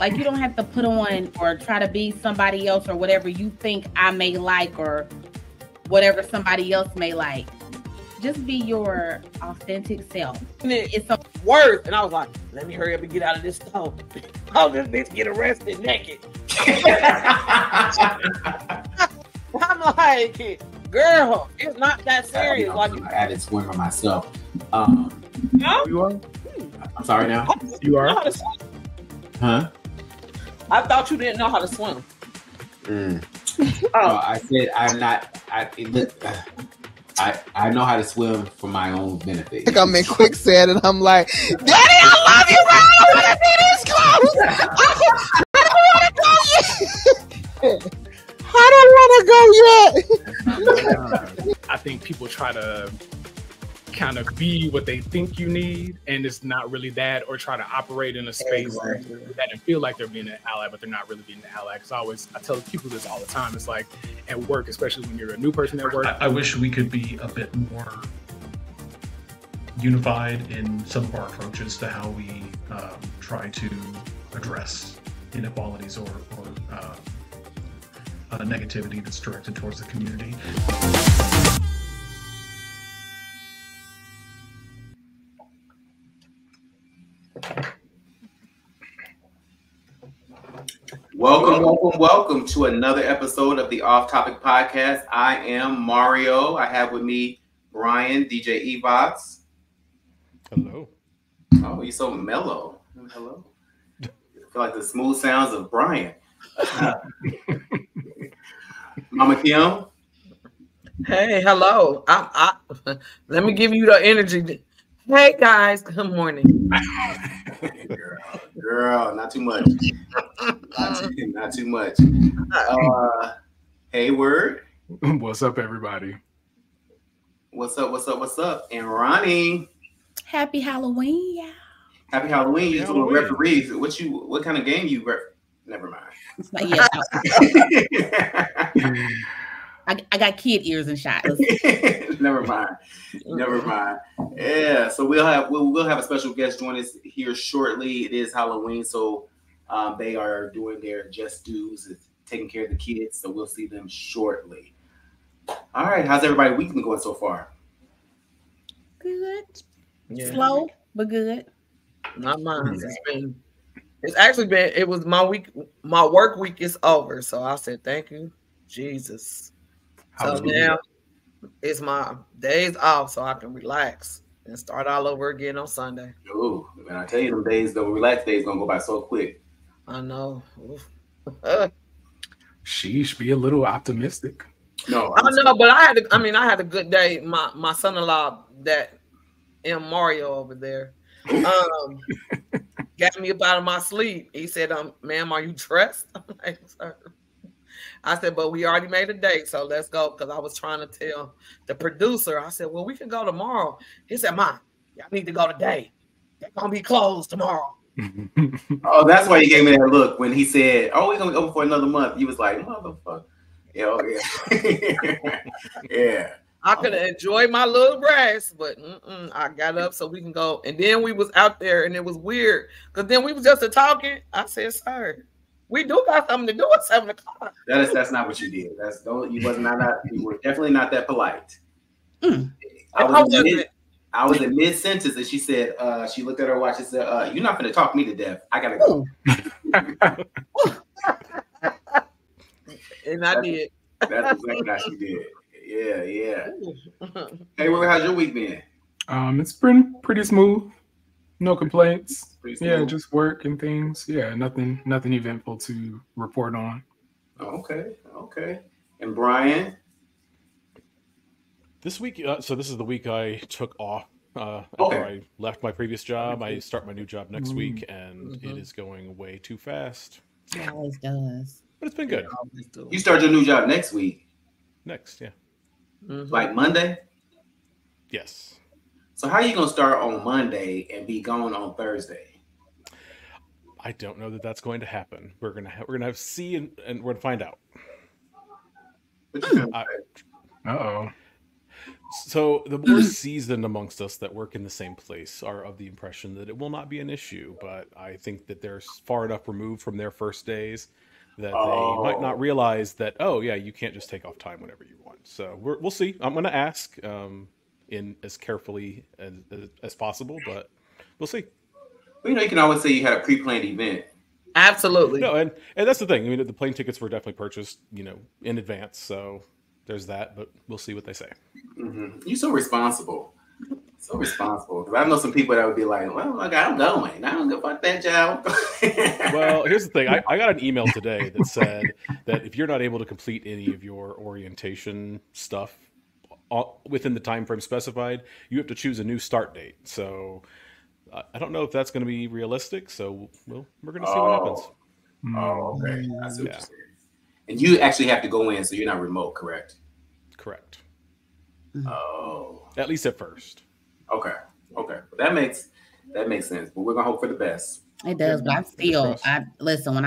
Like, you don't have to put on or try to be somebody else or whatever you think I may like or whatever somebody else may like. Just be your authentic self. It's a worse. And I was like, let me hurry up and get out of this store. Oh, this bitch get arrested naked. I'm like, girl, it's not that serious. Like, I added swimmer myself. no? You are? I'm sorry now. You are? Huh? I thought you didn't know how to swim. I said I'm not. I know how to swim for my own benefit. Like I'm in quicksand and I'm like, Daddy, I love you, bro. I want to be this close. I don't want to go yet. I think people try to kind of be what they think you need, and it's not really that, or try to operate in a space that and feel like they're being an ally, but they're not really being an ally. Because I tell people this all the time. It's like at work, especially when you're a new person at work. I wish we could be a bit more unified in some of our approaches to how we try to address inequalities or negativity that's directed towards the community. Welcome to another episode of the Off Topic Podcast. I am Mario. I have with me Brian, DJ Evox. Hello. Oh, you're so mellow. Hello. I feel like the smooth sounds of Brian. Mama Kim. Hey, hello. Let me give you the energy. Hey, guys. Good morning. Girl, not too much. Not too much. Hayward. What's up, everybody? What's up? And Ronnie. Happy Halloween, y'all. Happy Halloween. You two referees. What kind of game you ref? Never mind. Yeah. I got kid ears and shots. Never mind. Yeah, so we'll have a special guest join us here shortly. It is Halloween, so they are doing their just dues, taking care of the kids. So we'll see them shortly. All right, how's everybody's week been going so far? Good. Yeah. Slow, but good. Not mine. It was my week. My work week is over, so I said thank you, Jesus. So now it's my days off, so I can relax and start all over again on Sunday. Oh, man, I tell you, them days, the relaxed days, gonna go by so quick. I know. Sheesh, be a little optimistic. No, I know, but I had a good day. My son-in-law, that Mario over there, got me up out of my sleep. He said, ma'am, are you dressed? I'm like, sir. I said, but we already made a date, so let's go. Because I was trying to tell the producer, I said, well, we can go tomorrow. He said, Mom, y'all need to go today. They're going to be closed tomorrow. Oh, that's why he gave me that look when he said, oh, we're going to be open for another month. He was like, motherfucker. Yeah. Yeah. I could have enjoyed my little rest, but I got up so we can go. And then we was out there, and it was weird. Because then we was just talking. I said, sir, we do got something to do at 7 o'clock. That's not what you did. You were definitely not that polite. I was in mid sentence and she said, she looked at her watch and said, you're not gonna talk me to death. I gotta go. And I did. That's exactly how she did. Yeah. Hey, how's your week been? It's been pretty smooth. No complaints. Yeah, just work and things. Yeah, nothing eventful to report on. Okay. And Brian? This week, so this is the week I took off after I left my previous job. I start my new job next week, and it is going way too fast. It always does. But it's been good. You start your new job next week? Next, yeah. Like Monday? Yes. So how are you going to start on Monday and be gone on Thursday? I don't know that that's going to happen. We're gonna have see and we're gonna find out. So the more seasoned amongst us that work in the same place are of the impression that it will not be an issue, but I think that they're far enough removed from their first days that they might not realize that, oh yeah, you can't just take off time whenever you want. So we'll see. I'm going to ask in as carefully as possible, but we'll see. Well, you can always say you had a pre-planned event. Absolutely. No, and that's the thing. I mean, the plane tickets were definitely purchased, in advance. So there's that, but we'll see what they say. Mm-hmm. You're so responsible. So responsible. Because I know some people that would be like, well, okay, I'm going. I don't give a fuck that job. Well, here's the thing. I got an email today that said that if you're not able to complete any of your orientation stuff within the time frame specified, you have to choose a new start date. So I don't know if that's going to be realistic. So we're going to see what happens. Oh, okay. I see what you're saying. And you actually have to go in, so you're not remote, correct? Correct. Oh. At least at first. Okay. That makes sense. But we're gonna hope for the best. It does, but listen. When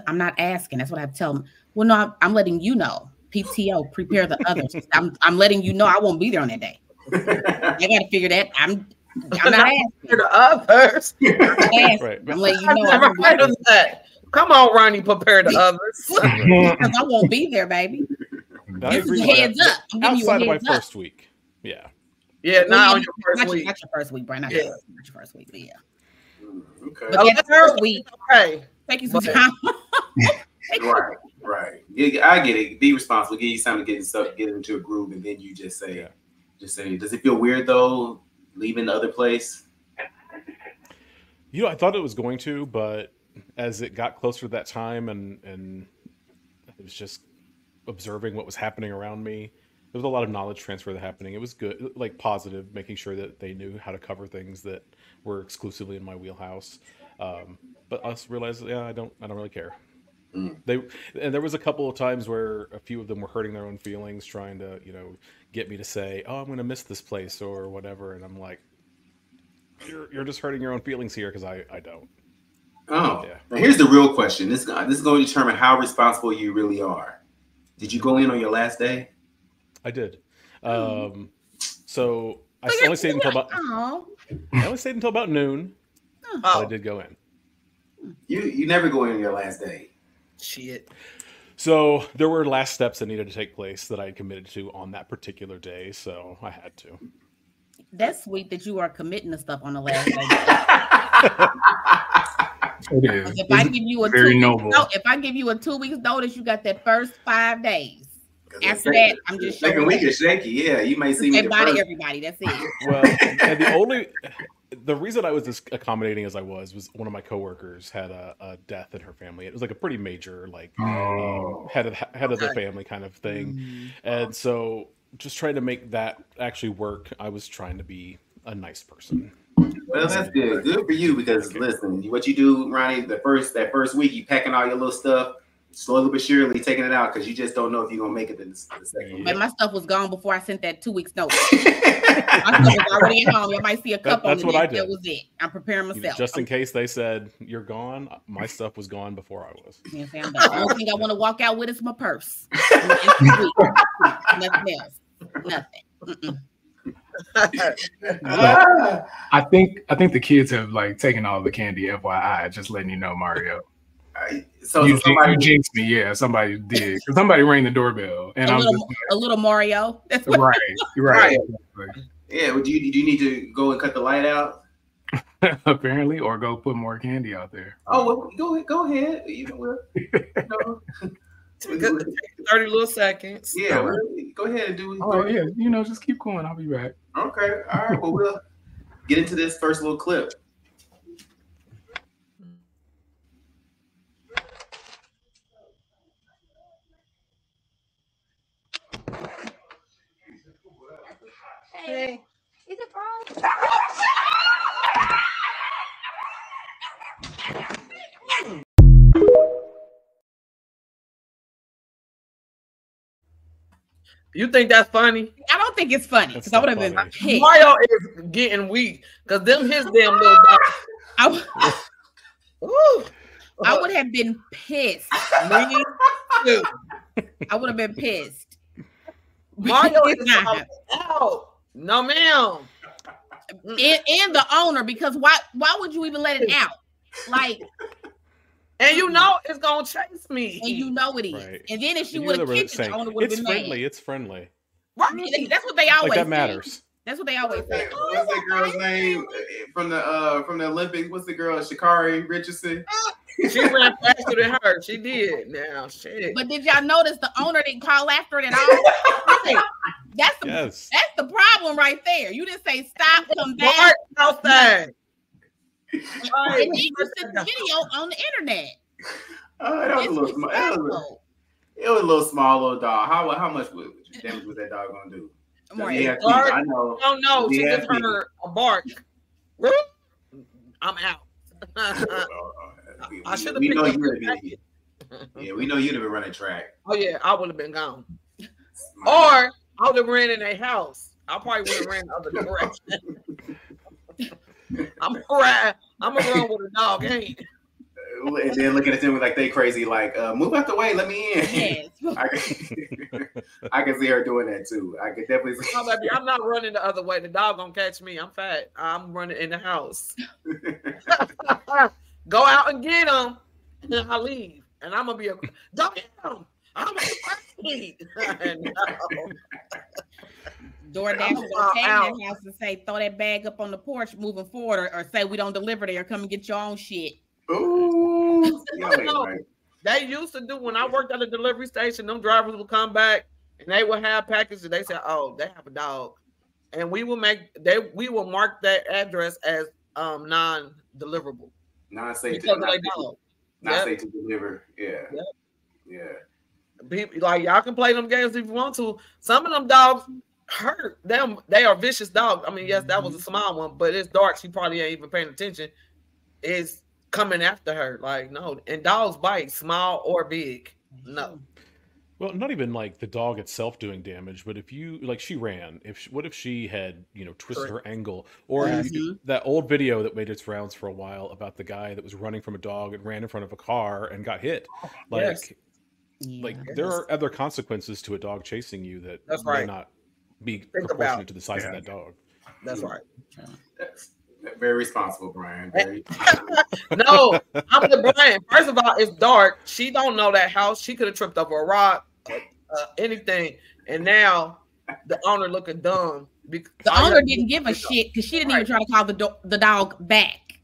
I'm not asking. That's what I tell them. Well, no, I'm letting you know. PTO, prepare the others. I'm letting you know I won't be there on that day. I got to figure that. I'm not asking the others. Right. I'm letting you know. I've never heard of that. Come on, Ronnie, prepare the others. Because I won't be there, baby. This is a heads up. I'm giving outside you a of my first week. Yeah. Yeah, not on your first week. Not your first week, Brian. Not your first week, but yeah. Okay. But that third week, okay. Take you some time. Right. Yeah, I get it. Be responsible. Give you time to get into a groove, and then you just say, does it feel weird though, leaving the other place? I thought it was going to, but as it got closer to that time, and it was just observing what was happening around me. There was a lot of knowledge transfer that happening. It was good, like positive, making sure that they knew how to cover things that were exclusively in my wheelhouse. But us realized, I don't really care. And there was a couple of times where a few of them were hurting their own feelings, trying to, get me to say, "Oh, I'm going to miss this place" or whatever. And I'm like, "You're just hurting your own feelings here because I don't." Oh, yeah. Now here's the real question. This is going to determine how responsible you really are. Did you go in on your last day? I did. So I only stayed until about noon. But I did go in. You never go in on your last day. Shit. So there were last steps that needed to take place that I had committed to on that particular day, so I had to. That's sweet that you are committing to stuff on the last day. It is. If I give you a very 2 noble. if I give you a 2 weeks notice, you got that first 5 days. After that, I'm just second week is shaky. Yeah, you may see me. Everybody. That's it. Well, and the reason I was as accommodating as I was one of my coworkers had a death in her family. It was like a pretty major, head of the family kind of thing, and so just trying to make that actually work. I was trying to be a nice person. Well, that's good. Good for you because listen, what you do, Ronnie, that first week, you packing all your little stuff. Slowly but surely taking it out because you just don't know if you're gonna make it in the second week. But my stuff was gone before I sent that 2 weeks notice. My stuff was already at home. You might see a cup on that's what I did. That was it. I'm preparing myself. Just in case they said you're gone, my stuff was gone before I was. Yes, I'm done. The only thing I want to walk out with is my purse. Nothing else. Nothing. I think the kids have taken all the candy. FYI, just letting you know, Mario. So you jinxed me. Yeah, somebody did. Somebody rang the doorbell, and a little Mario. That's right. Yeah. Do you need to go and cut the light out? Apparently, or go put more candy out there. Oh, well, go ahead. You know, 30 little seconds. Yeah, go ahead and do it. Oh yeah, just keep going. I'll be back. Okay. All right. Well, we'll get into this first little clip. Hey, is it wrong? You think that's funny? I don't think it's funny because I would have been pissed. Mario is getting weak because them his damn little dogs. I would have been pissed. Me too. I would have been pissed. Mario is out. No, ma'am. And the owner, because why would you even let it out? Like, and you know it's gonna chase me. And you know it is. Right. And then if she would have kicked it, the owner would have been friendly. mad. It's friendly. Right. That's what they always like that say. matters. That's what they always say. What's that girl's name from the Olympics? What's the girl? Sha'Carri Richardson. She ran faster than her. She did. Now, shit. But did y'all notice the owner didn't call after it at all? That's the problem right there. You didn't say stop, come back. Outside. And then you sent the video on the internet. That was a little small. It was a little small little dog. How much damage was that dog gonna do? I know. Oh no, she just heard a bark. I'm out. I should have picked up your packet. Yeah, we know you'd have been running track. Oh yeah, I would have been gone. Or I would have ran in a house. I probably would have ran the other direction. I'm gonna run with a dog, ain't. And then looking at them like they crazy, like move out the way, let me in. Yes. I can see her doing that too. I can definitely see. Oh, baby, I'm not running the other way. The dog gonna catch me. I'm fat. I'm running in the house. Go out and get him, and then I leave. And I'm gonna be don't get him. I'm afraid. DoorDash is gonna take that house and say, throw that bag up on the porch moving forward, or say we don't deliver there. Come and get your own shit. Ooh. They used to do when I worked at a delivery station. Them drivers would come back and they would have packages. They said, "Oh, they have a dog," and we will mark that address as non-deliverable, non-safe to deliver. Yeah, yeah. People, like y'all can play them games if you want to. Some of them dogs hurt them. They are vicious dogs. I mean, yes, that was a small one, but it's dark. She probably ain't even paying attention. It's coming after her. Like, no. And dogs bite, small or big. No. Well, not even like the dog itself doing damage, but if you like, she ran. What if she had, twisted her ankle, or that old video that made its rounds for a while about the guy that was running from a dog and ran in front of a car and got hit? There are other consequences to a dog chasing you that may not be proportionate to the size of that dog. That's right. That's very responsible, Brian. No, I'm the Brian. First of all, it's dark. She don't know that house. She could have tripped over a rock, anything. And now the owner looking dumb. The owner didn't give a shit because she didn't even try to call the dog back.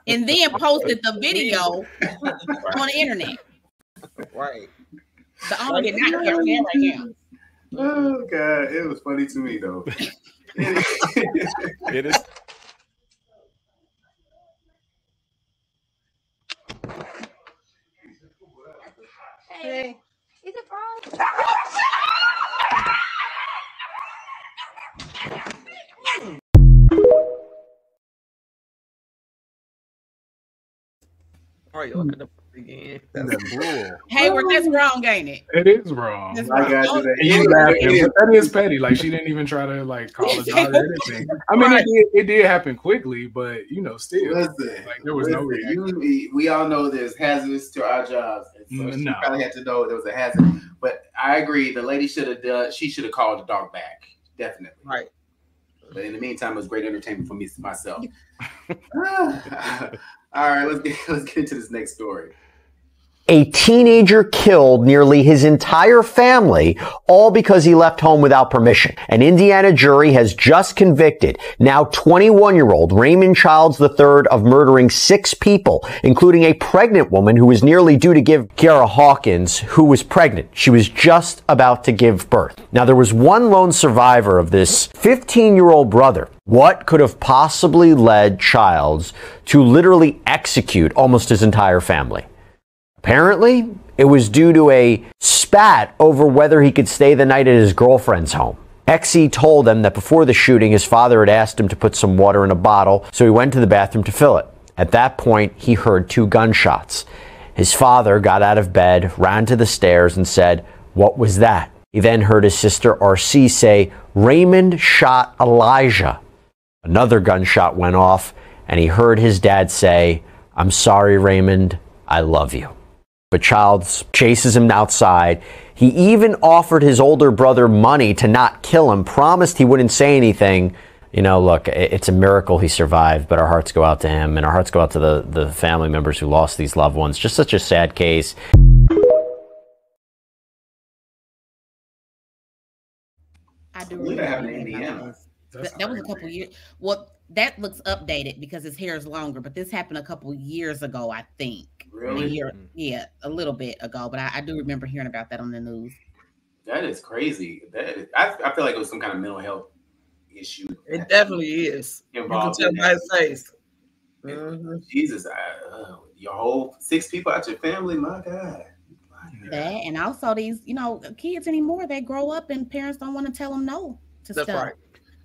And then posted the video on the internet. Right. The owner did not care right now. Oh God, it was funny to me though. It is. Hey, is it frost? Are you looking up again? Hayward, that's wrong, ain't it? It is wrong. That's I got you. That is petty. Like, she didn't even try to call a dog or anything. I mean, it did happen quickly, but still, like, there was no reaction. We all know there's hazards to our jobs, and so she probably had to know there was a hazard. But I agree, the lady should have called the dog back, definitely. Right. But in the meantime, it was great entertainment for me myself. All right, let's get into this next story. A teenager killed nearly his entire family, all because he left home without permission. An Indiana jury has just convicted now 21-year-old Raymond Childs III of murdering 6 people, including a pregnant woman who was nearly due to give Kiara Hawkins, who was pregnant. She was just about to give birth. Now, there was one lone survivor of this 15-year-old brother. What could have possibly led Childs to literally execute almost his entire family? Apparently, it was due to a spat over whether he could stay the night at his girlfriend's home. XE told them that before the shooting, his father had asked him to put some water in a bottle, so he went to the bathroom to fill it. At that point, he heard 2 gunshots. His father got out of bed, ran to the stairs, and said, "What was that?" He then heard his sister RC say, "Raymond shot Elijah." Another gunshot went off, and he heard his dad say, "I'm sorry, Raymond, I love you." But Childs chases him outside. He even offered his older brother money to not kill him, promised he wouldn't say anything. You know, look, it's a miracle he survived, but our hearts go out to him, and our hearts go out to the family members who lost these loved ones. Just such a sad case. I do remember that happened in Indiana. That was a couple years. Well, that looks updated because his hair is longer, but this happened a couple years ago, I think. Really? Yeah, a little bit ago, but I do remember hearing about that on the news. That is crazy. I feel like it was some kind of mental health issue. It definitely is. Involved. You can tell by his face. Jesus, your whole 6 people out your family, my God. That, and also these, kids anymore, they grow up and parents don't want to tell them no to That's stuff. Right.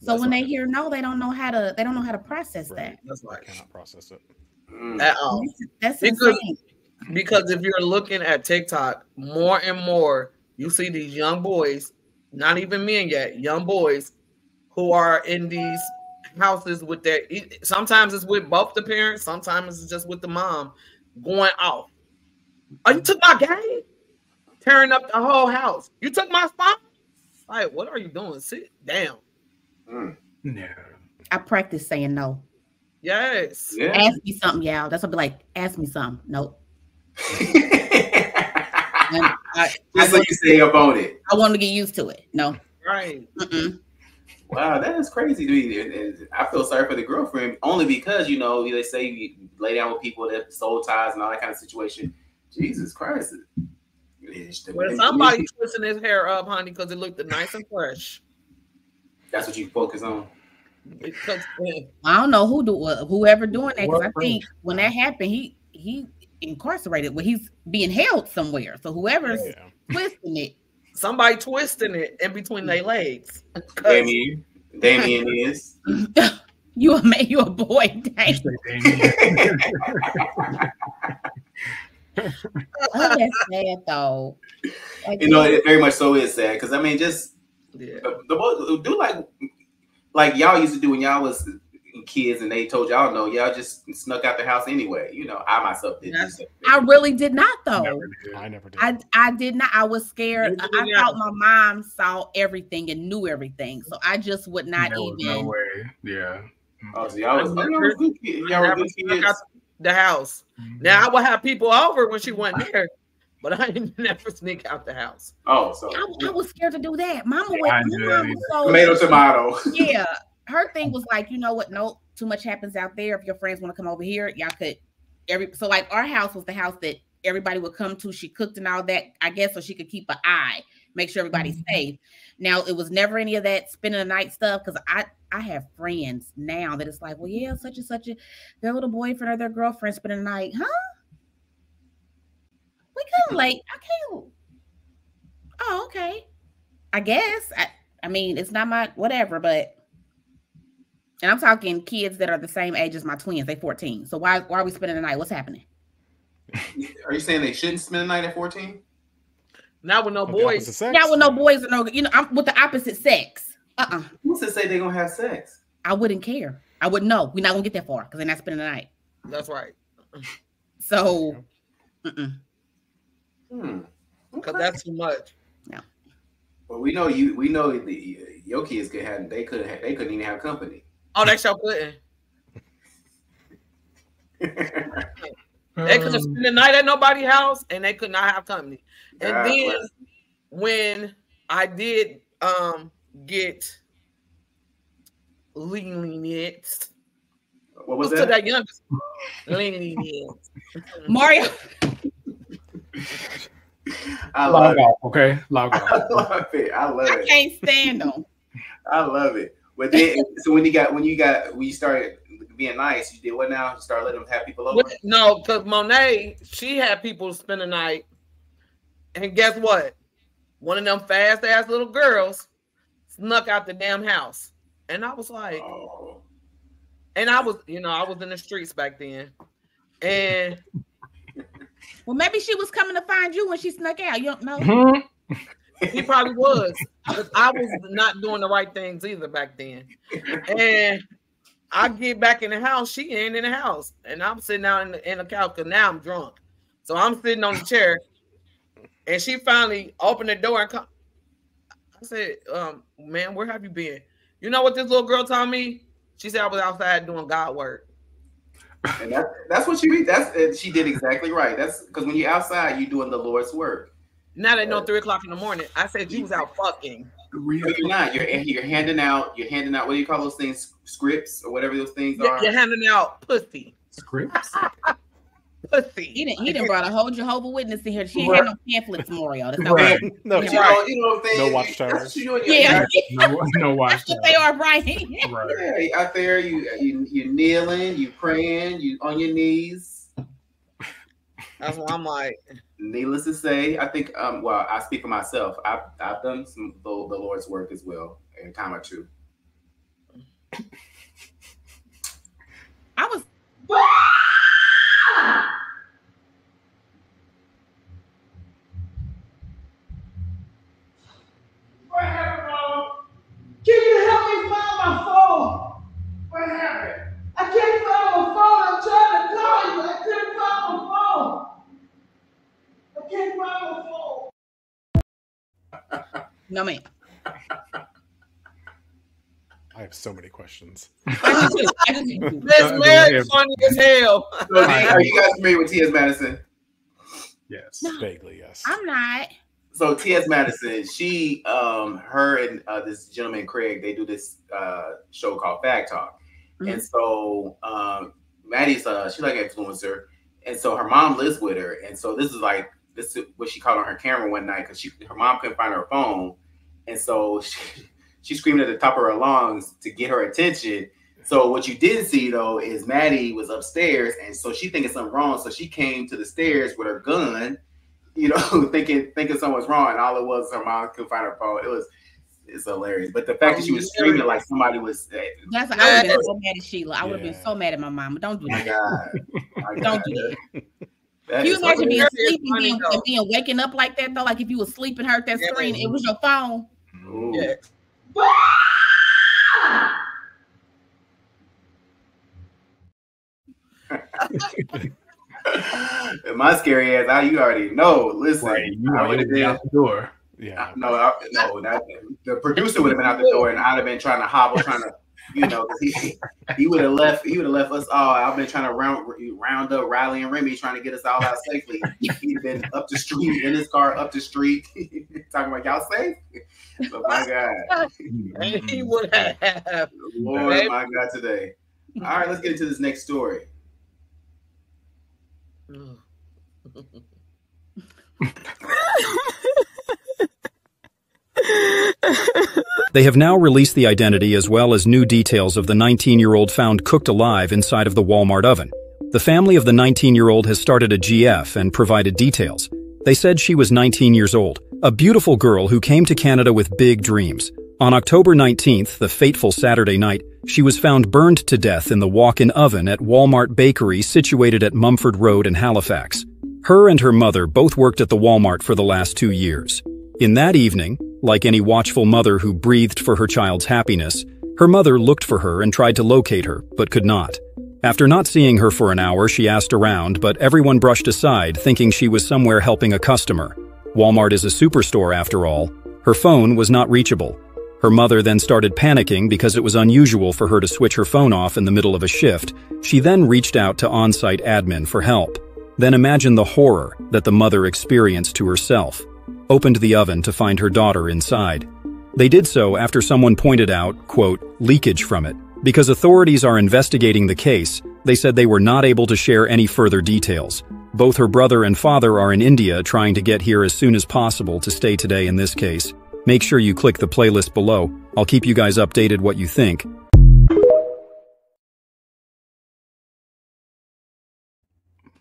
So when they hear no, they don't know how to process that. That's right. I cannot process it at all. That's insane. Because if you're looking at TikTok, more and more you see these young boys, not even men yet, young boys who are in these houses with their. Sometimes it's with both the parents, sometimes it's just with the mom, going off. Oh, you took my game, tearing up the whole house. You took my spot. Like, what are you doing? Sit down. No. I practice saying no. Yes. Yeah. Ask me something, y'all. That's what I'll be like. Ask me something. Nope. Just so you say about it. I want to get used to it. No. Right. Wow, that is crazy to me. And I feel sorry for the girlfriend only because they say you lay down with people that soul ties and all that kind of situation. Jesus Christ. Well, somebody twisting his hair up, honey, because it looked nice and fresh. That's what you focus on. Because I don't know whoever doing that, because I think when that happened, he incarcerated. Well, he's being held somewhere. So whoever's twisting it, somebody twisting it in between their legs. Damien is. You a boy, Damien. Oh, that's sad though. It very much so is sad because just the boys do like y'all used to do when y'all was kids and they told y'all no, y'all just snuck out the house anyway. I myself did. I really did not though. I never did. I did not. I was scared. I thought my mom saw everything and knew everything, so I just would not even. No way. Yeah. Oh, so y'all was good kids. The house. Now I would have people over when she wasn't there, but I didn't never sneak out the house. Oh, so I was scared to do that. Mama tomato. Yeah, her thing was like, you know what? No, too much happens out there. If your friends want to come over here, y'all could. So like our house was the house that everybody would come to. She cooked and all that, I guess, so she could keep an eye, make sure everybody's safe. Now it was never any of that spending the night stuff because I have friends now that it's like, well, yeah, such and such their little boyfriend or their girlfriend spending the night, huh? We couldn't I can't. Oh, okay. I guess. I mean, it's not my whatever, but and I'm talking kids that are the same age as my twins. They 14. So why are we spending the night? What's happening? Are you saying they shouldn't spend the night at 14? Not with no boys. Not with no boys or no, I'm with the opposite sex. Who's to say they're gonna have sex? I wouldn't care. I wouldn't know. We're not gonna get that far because they're not spending the night. That's right. So, because that's too much. No. Well, we know your kids couldn't even have company. Oh, they sure couldn't. They couldn't spend the night at nobody's house, and they could not have company. And then when I did get lenient, what was that? To that youngest lenient, Mario. Log off, okay? Log off. I love it. I can't stand them. I love it. But then, so when you started being nice, you did what now? You started letting them have people over? No, because Monet, she had people spend the night. And guess what? One of them fast ass little girls snuck out the damn house. And I was like, and I was in the streets back then. And well, maybe she was coming to find you when she snuck out. You don't know. He probably was. But I was not doing the right things either back then. And I get back in the house. She ain't in the house. And I'm sitting down in the couch because now I'm drunk. So I'm sitting on the chair, and she finally opened the door and come. I said, "Man, where have you been?" You know what this little girl told me? She said I was outside doing God work. And that's what she did. She did exactly right. That's because when you're outside, you're doing the Lord's work. Now they know 3 o'clock in the morning. I said you was out fucking. No, you're not. You're handing out. You're handing out. What do you call those things? Scripts or whatever those things are. You're handing out pussy. Scripts. Pussy. He didn't brought a whole Jehovah's Witness in here. She ain't had no pamphlets, Mario. That's not Right. right. No, You know what I'm saying? no watchtowers. Yeah, No watch. that's what they are, right? Right. Yeah, out there, you kneeling, you praying, you on your knees. That's why I'm like. Needless to say, I think well, I speak for myself. I've done some the Lord's work as well, a time or two. I was. What happened, Mom? Can you help me find my phone? What happened? I can't find my phone. I'm trying to call you. I couldn't find my phone. I can't find my phone. No, man. I have so many questions. This man funny as hell. So, are you guys familiar with T.S. Madison? Yes. No. Vaguely, yes. I'm not. So T.S. Madison, she, her and this gentleman Craig, they do this show called Fact Talk, and so Maddie's she's like an influencer, and so her mom lives with her, and so this is what she caught on her camera one night because her mom couldn't find her phone, and so she's screaming at the top of her lungs to get her attention. So what you didn't see though is Maddie was upstairs, and so she thinking something wrong, so she came to the stairs with her gun. You know, thinking something was wrong, and all it was her mom couldn't find her phone. It's hilarious. But the fact that she was screaming like somebody was. I would have been so mad at Sheila. I would have been so mad at my mama. Don't do that. Don't do that. Can you imagine being sleeping and being waking up like that though? Like if you were sleeping, heard that scream, it was your phone. Yeah. My scary ass, you already know. Listen, Right, you already been out the door. Yeah, no, the producer would have been out the door, and I'd have been trying to hobble, trying to, you know, he would have left. He would have left us all. I've been trying to round up Riley and Remy, trying to get us all out safely. He'd have been up the street in his car, up the street, talking about y'all safe. But my God, and he would have. Lord, my God, today. All right, let's get into this next story. They have now released the identity as well as new details of the 19-year-old found cooked alive inside of the Walmart oven. The family of the 19-year-old has started a GF and provided details. They said she was 19 years old, a beautiful girl who came to Canada with big dreams. On October 19th, the fateful Saturday night, she was found burned to death in the walk-in oven at Walmart Bakery situated at Mumford Road in Halifax. Her and her mother both worked at the Walmart for the last 2 years. In that evening, like any watchful mother who breathed for her child's happiness, her mother looked for her and tried to locate her, but could not. After not seeing her for an hour, she asked around, but everyone brushed aside, thinking she was somewhere helping a customer. Walmart is a superstore after all. Her phone was not reachable. Her mother then started panicking because it was unusual for her to switch her phone off in the middle of a shift. She then reached out to on-site admin for help. Then imagine the horror that the mother experienced to herself. Opened the oven to find her daughter inside. They did so after someone pointed out, quote, leakage from it. Because authorities are investigating the case, they said they were not able to share any further details. Both her brother and father are in India trying to get here as soon as possible to stay today in this case. Make sure you click the playlist below. I'll keep you guys updated what you think.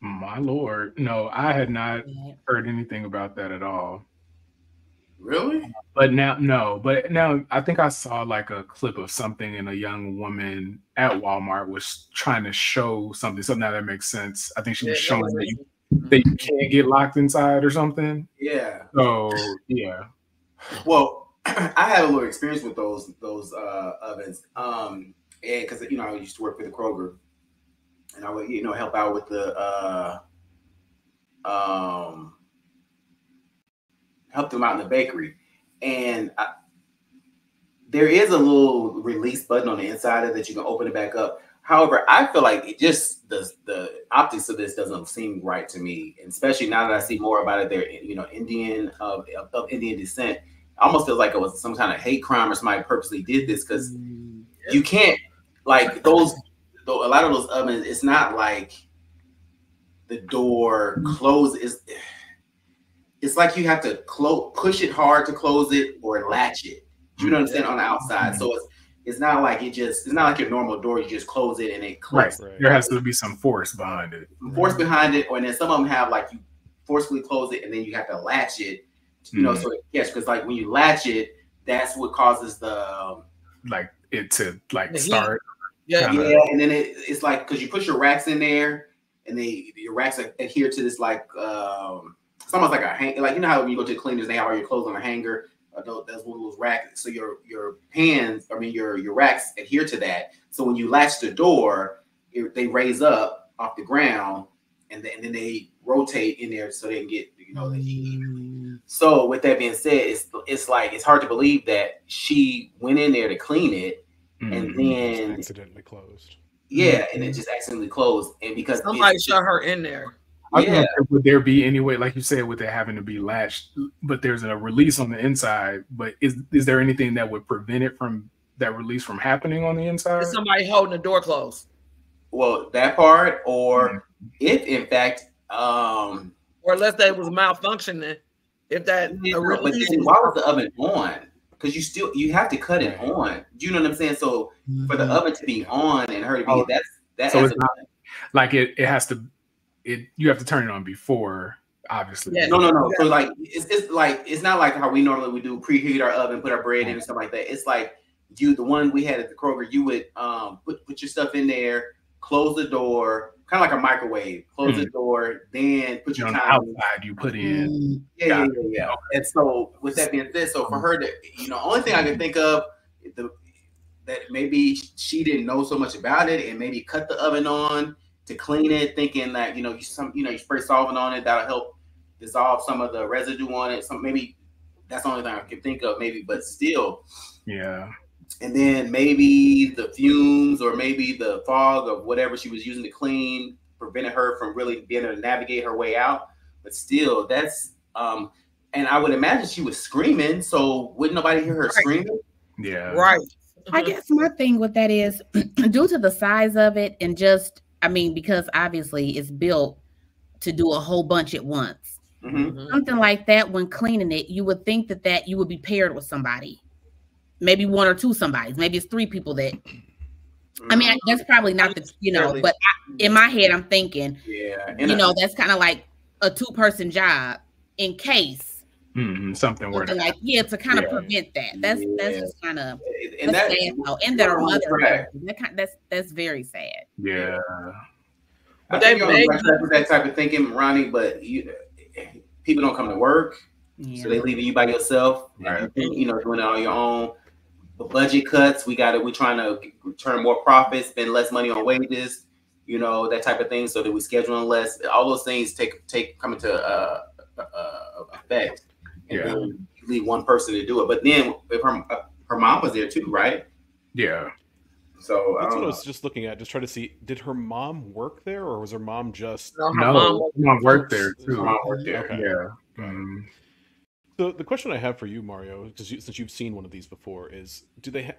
My Lord. No, I had not heard anything about that at all. Really? But now I think I saw like a clip of something, and a young woman at Walmart was trying to show something. Now that makes sense. I think she was showing that you can't get locked inside or something. Yeah. So yeah. Well, I had a little experience with those ovens. And because I used to work for the Kroger, and I would help out with the helped them out in the bakery, and there is a little release button on the inside of it that you can open it back up. However, I feel like it just the optics of this doesn't seem right to me, and especially now that I see more about it. They're Indian of Indian descent. It almost feels like it was some kind of hate crime or somebody purposely did this, because you can't, like, those. A lot of those ovens, it's not like the door closes. It's like you have to push it hard to close it or latch it. Do you know what I'm saying? On the outside, so it's not like it's not like your normal door. You just close it and it clicks. Right. There has to be some force behind it. Force behind it, or then some of them have like you forcefully close it and then you have to latch it. So it catch, because like when you latch it, that's what causes the it to start. Yeah, and then it's like, because you put your racks in there, and your racks adhere to this like it's almost like a hang, like, you know how when you go to the cleaners, they have all your clothes on a hanger. That's one of those racks. So your racks adhere to that. So when you latch the door, they raise up off the ground, and then they rotate in there so they can get the heat. So with that being said, it's like, it's hard to believe that she went in there to clean it, and then accidentally closed. Yeah, and it just accidentally closed, and because somebody shut her in there. Yeah. Would there be any way, like you said, with it having to be latched, but there's a release on the inside? But is there anything that would prevent it from that release from happening on the inside? Is somebody holding the door closed? Well, that part, or if in fact, or unless they was malfunctioning, if that. But then why was the oven on? Because you have to cut it on. Do you know what I'm saying? So for the oven to be on and her to be that's so it's not like it has to. You have to turn it on before, obviously. Yeah, no. So like it's not like how we normally would do, preheat our oven, put our bread in and stuff like that. It's like the one we had at the Kroger, you would put your stuff in there, close the door, kind of like a microwave. Close the door, then put your time outside. You put in. Yeah. And so with that being said, so for her to, only thing I can think of that maybe she didn't know so much about it, and maybe cut the oven on to clean it, thinking that you spray solvent on it, that'll help dissolve some of the residue on it. So maybe that's the only thing I can think of, maybe, but still. Yeah. And then maybe the fumes or maybe the fog of whatever she was using to clean prevented her from really being able to navigate her way out. But still, that's and I would imagine she was screaming, so wouldn't nobody hear her screaming? Yeah. Right. I guess my thing with that is due to the size of it, and just, because obviously it's built to do a whole bunch at once. Something like that, when cleaning it, you would think that you would be paired with somebody. Maybe one or two somebodies. Maybe it's three people that. That's probably not but in my head, I'm thinking, that's kind of like a 2-person job in case. Something like to kind of prevent that. That's just kind of and that are mother. That's very sad. Yeah, but they that type of thinking, Ronnie. But people don't come to work, so they leave you by yourself. Right. Doing it on your own. But budget cuts. We're trying to return more profits, spend less money on wages. That type of thing, so that we schedule less. All those things come into effect. And then you leave one person to do it. But then if her mom was there too, right? Yeah. So that's what I was just looking at, just trying to see, did her mom work there, or was her mom just? No, her mom worked there too. Her mom worked there. Okay. Yeah. So the question I have for you, Mario, because since you've seen one of these before, is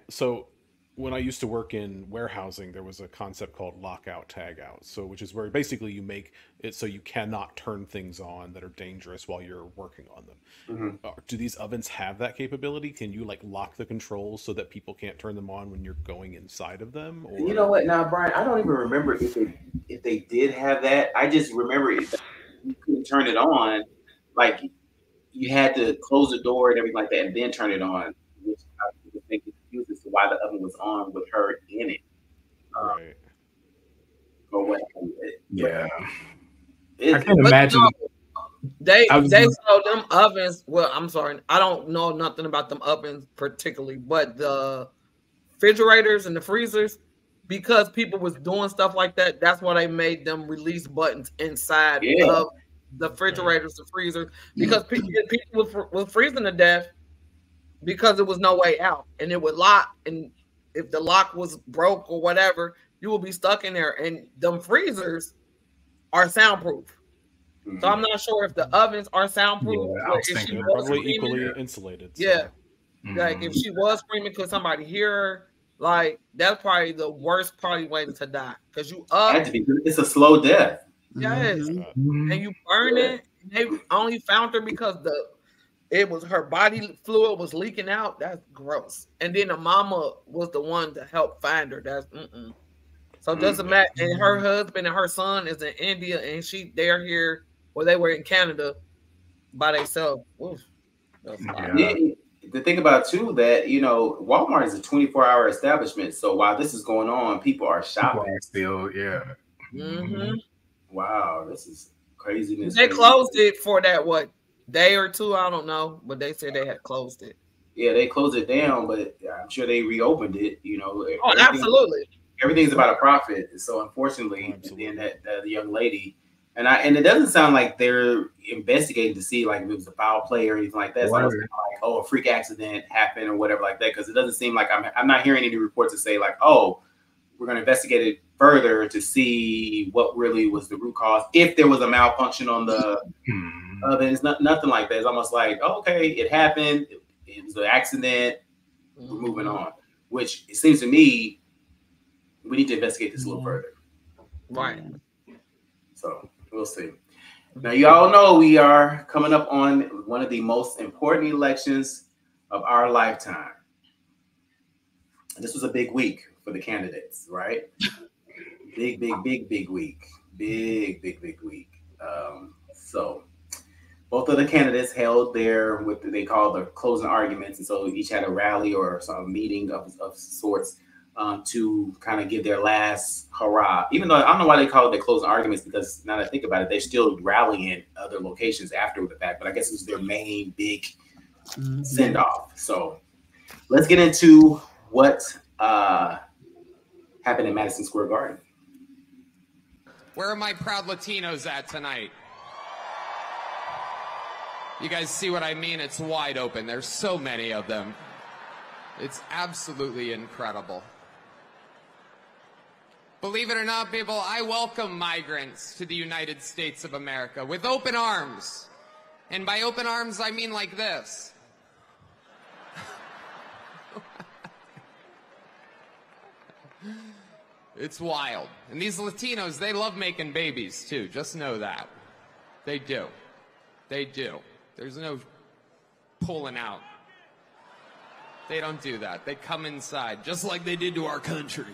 so when I used to work in warehousing, there was a concept called lockout tagout. So which is where basically you make it so you cannot turn things on that are dangerous while you're working on them. Do these ovens have that capability? Can you lock the controls so that people can't turn them on when you're going inside of them? Or? You know what? Now, Brian, I don't even remember if they did have that. I just remember you couldn't turn it on. Like you had to close the door and everything like that, and then turn it on, which I think is confused as to why the oven was on with her in it. Right. Or what? Yeah. I can't imagine. They sold them ovens. Well, I'm sorry, I don't know nothing about them ovens particularly, but the refrigerators and the freezers, because people was doing stuff like that, that's why they made them release buttons inside of the refrigerators, the freezers, because people was freezing to death because there was no way out, and it would lock, and if the lock was broke or whatever, you will be stuck in there. And them freezers are soundproof. So I'm not sure if the ovens are soundproof. Yeah, or if she probably equally insulated. So. Yeah. Like if she was screaming, could somebody hear her? Like that's probably the worst way to die. Because you it's a slow death. Yes. And you burn it. They only found her because it was her body fluid was leaking out. That's gross. And then the mama was the one to help find her. That's So it doesn't matter. And her husband and her son is in India, and they're here. Well, they were in Canada by themselves. The thing about too that Walmart is a 24-hour establishment. So while this is going on, people are shopping still. Wow, this is craziness. They closed it for that day or two. I don't know, but they said they had closed it. Yeah, they closed it down, but I'm sure they reopened it. Absolutely. Everything's about a profit. So unfortunately, then that young lady. And it doesn't sound like they're investigating to see like if it was a foul play or anything like that. It's like, a freak accident happened or whatever like that. Because it doesn't seem like I'm not hearing any reports to say like, oh, we're going to investigate it further to see what really was the root cause. If there was a malfunction on the oven, it's nothing like that. It's almost like, okay, it happened. It was an accident. We're moving on. Which it seems to me we need to investigate this a little further. Right. So. We'll see. Now, you all know we are coming up on one of the most important elections of our lifetime. This was a big week for the candidates, right? Big week. Big week. So both of the candidates held their, what they call the closing arguments. And so each had a rally or some meeting of sorts to kind of give their last hurrah. Even though I don't know why they call it their closing arguments, because now that I think about it, they're still rallying in other locations after the fact. But I guess it was their main big send-off. So let's get into what happened in Madison Square Garden. Where are my proud Latinos at tonight? You guys see what I mean? It's wide open. There's so many of them. It's absolutely incredible. Believe it or not, people, I welcome migrants to the United States of America with open arms. And by open arms, I mean like this. It's wild. And these Latinos, they love making babies too. Just know that. They do. They do. There's no pulling out. They don't do that. They come inside, just like they did to our country.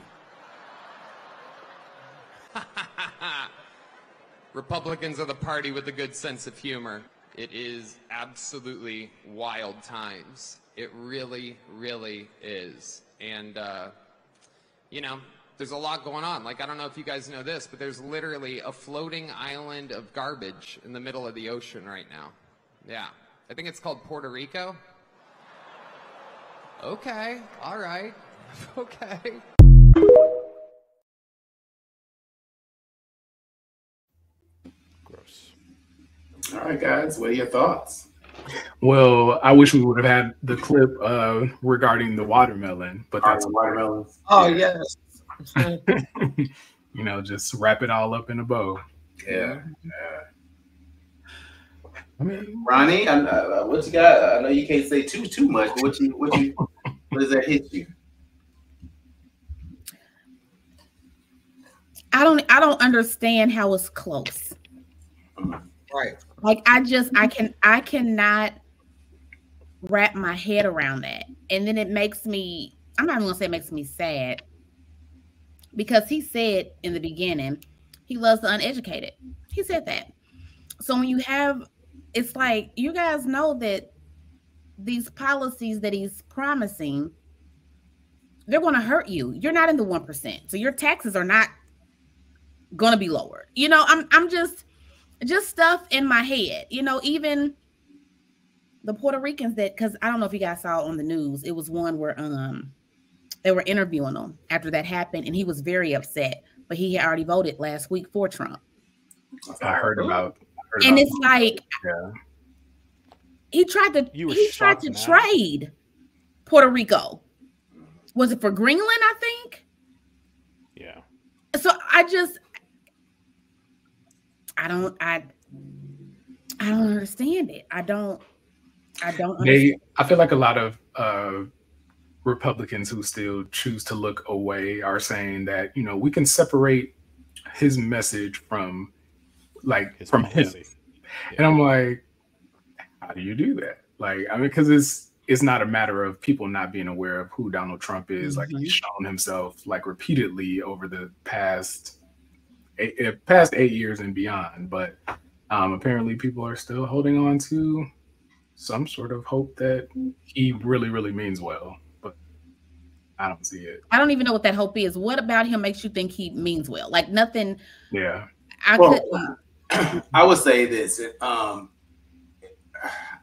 Republicans are the party with a good sense of humor. It is absolutely wild times. It really, really is. And, there's a lot going on. Like, I don't know if you guys know this, but there's literally a floating island of garbage in the middle of the ocean right now. Yeah. I think it's called Puerto Rico. Okay. All right. Okay. Gross. All right, guys. What are your thoughts? Well, I wish we would have had the clip regarding the watermelon, but that's watermelons. Oh, yes. Just wrap it all up in a bow. Yeah. I mean, Ronnie, what you got? I know you can't say too much, but what does that hit you? I don't understand how it's close. Right. Like I cannot wrap my head around that. And then it makes me, I'm not even gonna say it makes me sad, because he said in the beginning he loves the uneducated. He said that. So when you have, it's like, you guys know that these policies that he's promising, they're going to hurt you. You're not in the 1%. So your taxes are not going to be lowered. I'm just stuff in my head. Even the Puerto Ricans because I don't know if you guys saw on the news, it was one where they were interviewing him after that happened, and he was very upset, but he had already voted last week for Trump. I heard about And it's like yeah. he tried to trade Puerto Rico. Was it for Greenland, I think? Yeah. So I don't understand it. I don't understand. I feel like a lot of Republicans who still choose to look away are saying that, you know, we can separate his message from him. Yeah. And I'm like, how do you do that? Like, I mean, because it's not a matter of people not being aware of who Donald Trump is. Like, he's shown himself like repeatedly over the past 8 years and beyond. But apparently people are still holding on to some sort of hope that he really, really means well. But I don't see it. I don't even know what that hope is. What about him makes you think he means well? Like nothing. Yeah. I would say this.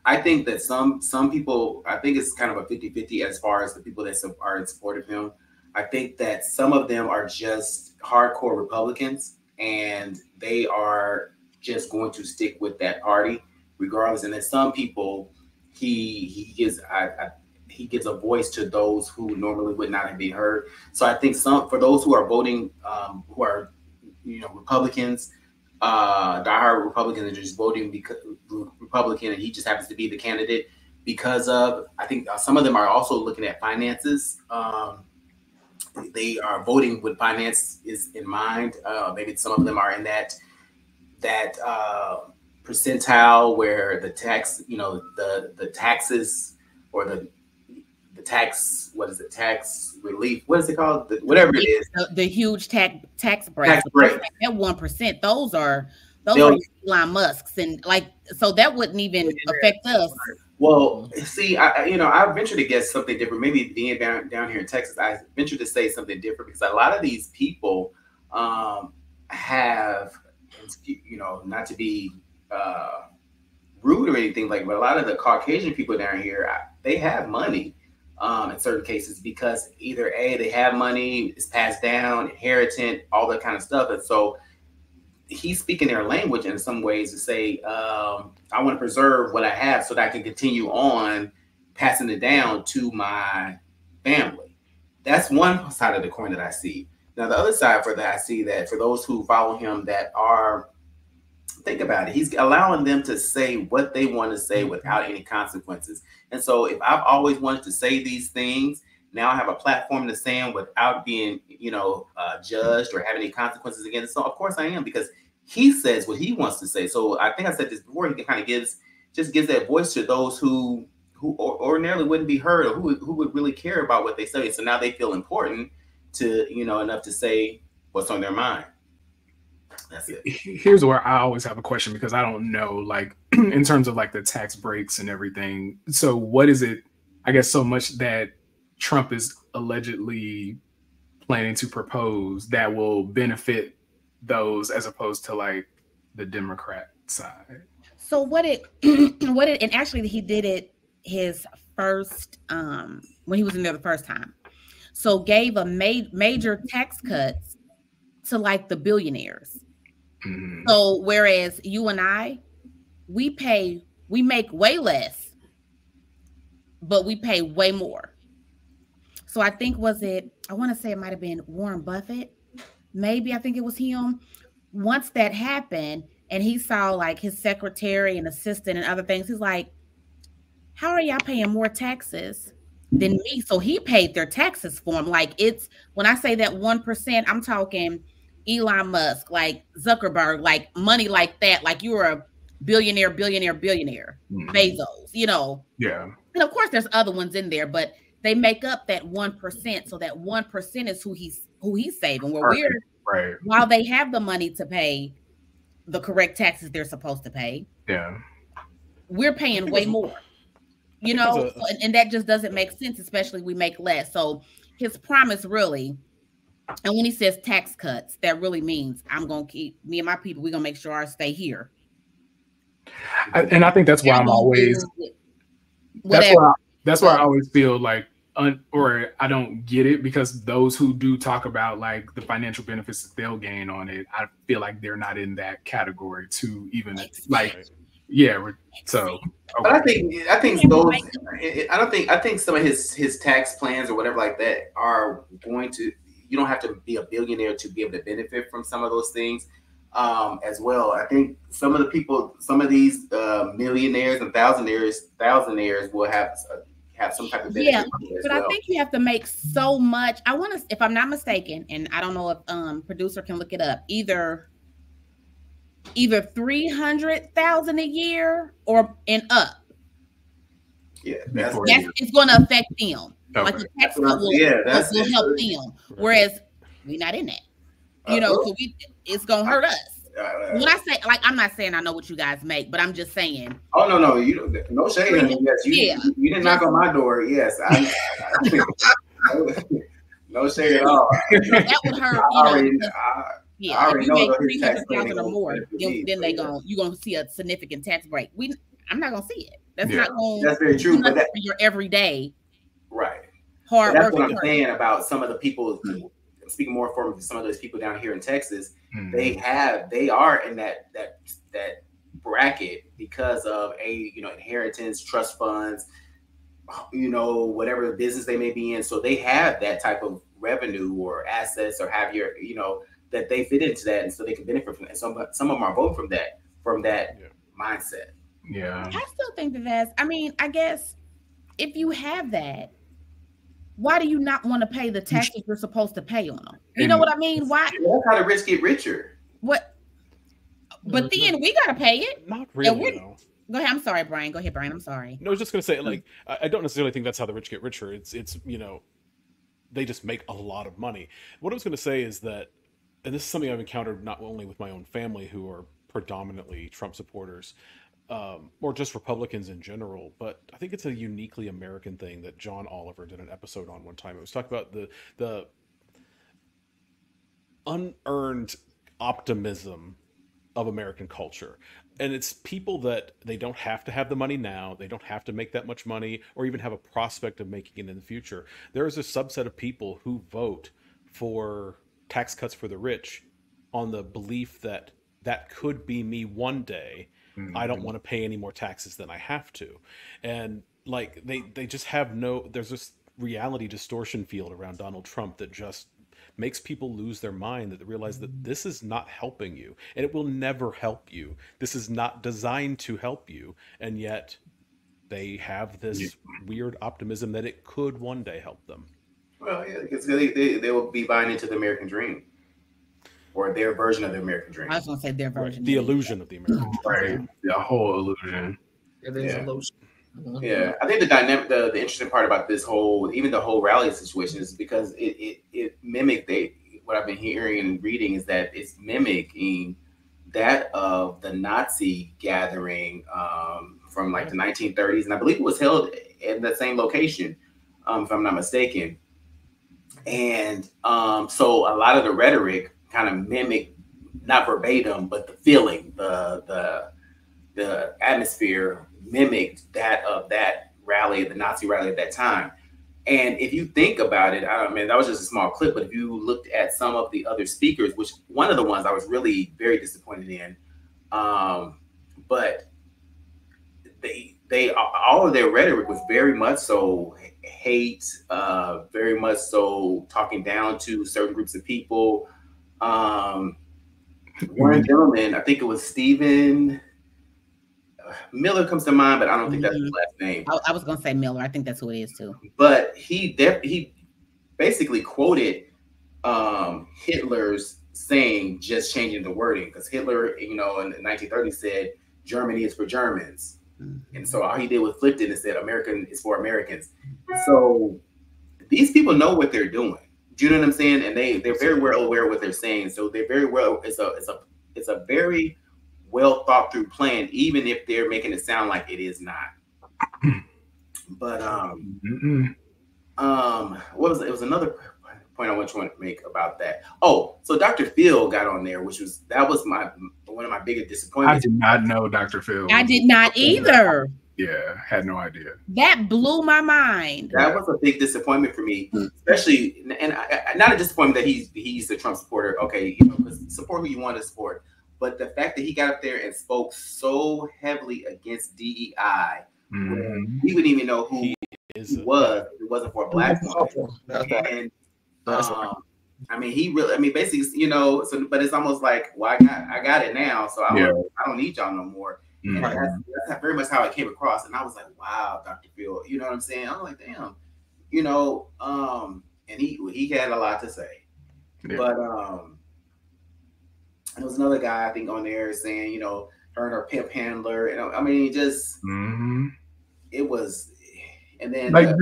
I think that some people, I think it's kind of a 50-50 as far as the people that are in support of him. I think that some of them are just hardcore Republicans and they are just going to stick with that party regardless. And then some people, he gives a voice to those who normally would not have been heard. So I think for those who are voting, who are, you know, Republicans, diehard Republicans are just voting because Republican, and he just happens to be the candidate because of. I think some of them are also looking at finances. They are voting with finance is in mind. Maybe some of them are in that percentile where the tax, you know, the taxes or the tax, what is it? Tax relief. What is it called? Whatever it is. The huge tax breaks. That 1%. Those are Elon Musk's, and like, so that wouldn't even affect us. Well, see, I venture to guess something different. Maybe being down here in Texas, I venture to say something different because a lot of these people have, you know, not to be rude or anything like, but a lot of the Caucasian people down here, they have money. In certain cases, because either they have money, it's passed down, inheritance, all that kind of stuff. And so he's speaking their language in some ways to say, I want to preserve what I have so that I can continue on passing it down to my family. That's one side of the coin that I see. Now, the other side for that, I see that for those who follow him that are, think about it, he's allowing them to say what they want to say without any consequences. And so if I've always wanted to say these things, now I have a platform to say them without being, you know, judged or having any consequences against it. So of course I am, because he says what he wants to say. So I think I said this before, he kind of gives that voice to those who ordinarily wouldn't be heard or who would really care about what they say. So now they feel important to, you know, enough to say what's on their mind. That's it. Here's where I always have a question, because I don't know, like, in terms of like the tax breaks and everything. So what is it, I guess, so much that Trump is allegedly planning to propose that will benefit those as opposed to like the Democrat side? So and actually he did it his first, when he was in there the first time. So gave a major tax cuts to like the billionaires. Mm-hmm. So whereas you and I, we make way less, but we pay way more. So I think I want to say it might have been Warren Buffett. Maybe I think it was him. Once that happened and he saw like his secretary and assistant and other things, he's like, how are y'all paying more taxes than me? So he paid their taxes for him. Like, it's, when I say that 1%, I'm talking Elon Musk, like Zuckerberg, like money like that, like you're a billionaire, mm-hmm. Bezos, you know. Yeah. And of course there's other ones in there, but they make up that 1%. So that 1% is who he's saving. Where right. While they have the money to pay the correct taxes they're supposed to pay, yeah, we're paying way more. You know, and that just doesn't make sense, especially we make less. So his promise really, and when he says tax cuts, that really means I'm going to keep me and my people, we're going to make sure ours stay here. And I think that's why I'm always, that's why I always feel like or I don't get it, because those who do talk about like the financial benefits that they'll gain on it, I feel like they're not in that category to even like, yeah. So, okay. But I think those, I think some of his tax plans or whatever like that are going to, you don't have to be a billionaire to be able to benefit from some of those things as well. I think some of the people, some of these millionaires and thousandaires will have some type of benefit. Yeah, but I think you have to make so much. I want to, if I'm not mistaken, and I don't know if producer can look it up, either 300,000 a year or and up. Yeah, it's going to affect them. Okay. Like the tax cut will help them. Whereas we're not in that. You know, so it's gonna hurt us. When I say, like, I'm not saying I know what you guys make, but I'm just saying. Oh no, you no shade. Yes, you didn't knock on my door. Yes, no shade at all. That would hurt. I already know you make 300,000 or more, then you're gonna see a significant tax break. I'm not gonna see it. That's not going. That's very true. But your everyday, right? Hard work. That's what I'm saying about some of the people. Speaking more for some of those people down here in Texas, they are in that bracket because of inheritance, trust funds, whatever business they may be in. So they have that type of revenue or assets or have that they fit into that, and so they can benefit from that. Some of them are voting from that mindset. Yeah, I still think that's. I mean, I guess if you have that, why do you not want to pay the taxes you're supposed to pay on them? You know what I mean? Why? That's how the rich get richer. What? But then we gotta pay it. Not really. Go ahead. I'm sorry, Brian. Go ahead, Brian. I'm sorry. No, I was just gonna say, like, I don't necessarily think that's how the rich get richer. It's they just make a lot of money. What I was gonna say is that, and this is something I've encountered not only with my own family, who are predominantly Trump supporters, or just Republicans in general, but I think it's a uniquely American thing that John Oliver did an episode on one time. It was talking about the unearned optimism of American culture. And it's people that they don't have to have the money now, they don't have to make that much money, or even have a prospect of making it in the future. There is a subset of people who vote for tax cuts for the rich on the belief that that could be me one day. I don't want to pay any more taxes than I have to. And like they just have there's this reality distortion field around Donald Trump that just makes people lose their mind, that they realize that this is not helping you and it will never help you. This is not designed to help you. And yet they have this weird optimism that it could one day help them. Well, yeah, because they will be buying into the American dream. Or their version of the American dream. I was gonna say their version. The illusion of the American dream. Right. The whole illusion. It is illusion. Yeah. I think the dynamic, the interesting part about this even the whole rally situation is because it mimicked what I've been hearing and reading is that it's mimicking that of the Nazi gathering from like the 1930s. And I believe it was held in the same location, if I'm not mistaken. And so a lot of the rhetoric kind of mimic, not verbatim, but the feeling, the atmosphere mimicked that of that rally, the Nazi rally at that time. And if you think about it, I mean, that was just a small clip, but if you looked at some of the other speakers, which one of the ones I was really very disappointed in, but they all of their rhetoric was very much so hate, very much so talking down to certain groups of people. One gentleman, I think it was Stephen Miller comes to mind, but I don't think that's his last name. I was gonna say Miller. I think that's who it is too. But he basically quoted Hitler's saying, just changing the wording, because Hitler, in the 1930s said Germany is for Germans, and so all he did was flipped it and said American is for Americans. So these people know what they're doing. Do you know what I'm saying? And they're very well aware of what they're saying. So they're very well. It's a very well thought through plan, even if they're making it sound like it is not. But what was it? It was another point I want to make about that. Oh, so Dr. Phil got on there, which was one of my biggest disappointments. I did not know Dr. Phil. I did not either. Yeah, had no idea. That blew my mind. That was a big disappointment for me, especially, and not a disappointment that he's a Trump supporter. Okay, because support who you want to support, but the fact that he got up there and spoke so heavily against DEI, when we wouldn't even know who he was. If it wasn't for a black woman. And I mean, he really, I mean, basically, so, but it's almost like, well, I got it now, so I don't need y'all no more. And that's very much how it came across. And I was like, wow, Dr. Phil, you know what I'm saying? I'm like, damn, and he had a lot to say. Yeah. But there was another guy, I think, on there saying, her and her pimp handler. And I mean, just, it was, and then. Like,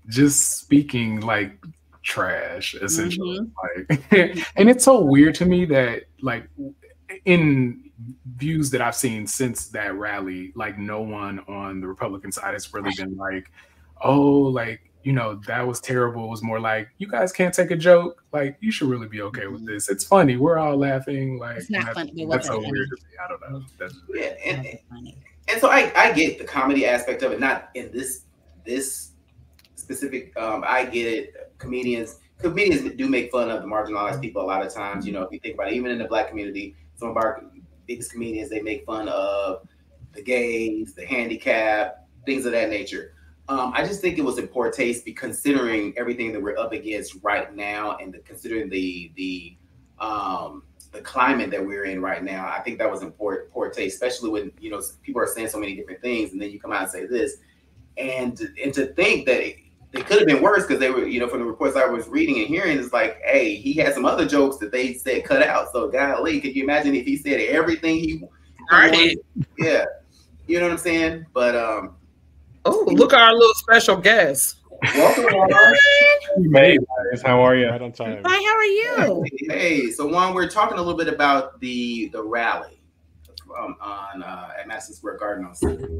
just speaking, like, trash, essentially. Like, and it's so weird to me that, like, in views that I've seen since that rally, like, no one on the Republican side has really been like, oh, like, that was terrible. It was more like, you guys can't take a joke. Like, you should really be okay with this. It's funny. We're all laughing. Like, it's not funny. That's so weird to me. I don't know. And so I get the comedy aspect of it, not in this specific. I get it. Comedians do make fun of the marginalized people a lot of times. If you think about it, even in the Black community, some of our biggest comedians, they make fun of the gays, the handicapped, things of that nature. I just think it was in poor taste, considering everything that we're up against right now, and considering the climate that we're in right now. I think that was in poor taste, especially when people are saying so many different things, and then you come out and say this, and to think that they could have been worse, because they were, from the reports I was reading and hearing, it's like, hey, he had some other jokes that they said cut out. So, golly, could you imagine if he said everything he wanted? Yeah, you know what I'm saying? But oh, look at our little special guest. Welcome, Hey guys, how are you? Right on time. Hi, how are you? Hey, so Juan, we're talking a little bit about the rally at Madison Square Garden on Sunday.